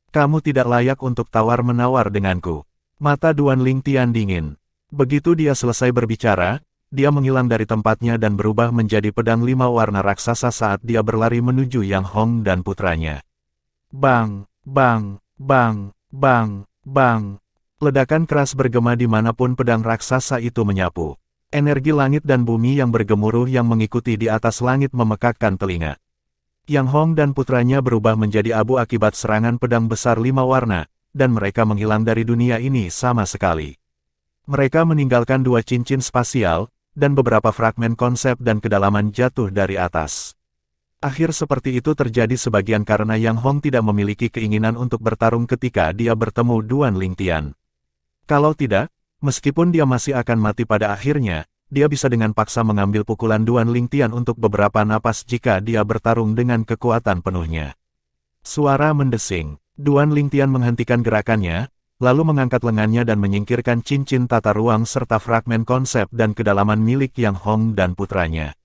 Kamu tidak layak untuk tawar-menawar denganku. Mata Duan Lingtian dingin. Begitu dia selesai berbicara, dia menghilang dari tempatnya dan berubah menjadi pedang 5 warna raksasa saat dia berlari menuju Yang Hong dan putranya. Bang, bang, bang, bang, bang. Ledakan keras bergema dimanapun pedang raksasa itu menyapu. Energi langit dan bumi yang bergemuruh yang mengikuti di atas langit memekakkan telinga. Yang Hong dan putranya berubah menjadi abu akibat serangan pedang besar 5 warna, dan mereka menghilang dari dunia ini sama sekali. Mereka meninggalkan 2 cincin spasial, dan beberapa fragmen konsep dan kedalaman jatuh dari atas. Akhir seperti itu terjadi sebagian karena Yang Hong tidak memiliki keinginan untuk bertarung ketika dia bertemu Duan Lingtian. Kalau tidak, meskipun dia masih akan mati pada akhirnya, dia bisa dengan paksa mengambil pukulan Duan Lingtian untuk beberapa napas jika dia bertarung dengan kekuatan penuhnya. Suara mendesing. Duan Lingtian menghentikan gerakannya, lalu mengangkat lengannya dan menyingkirkan cincin tata ruang serta fragmen konsep dan kedalaman milik Yang Hong dan putranya.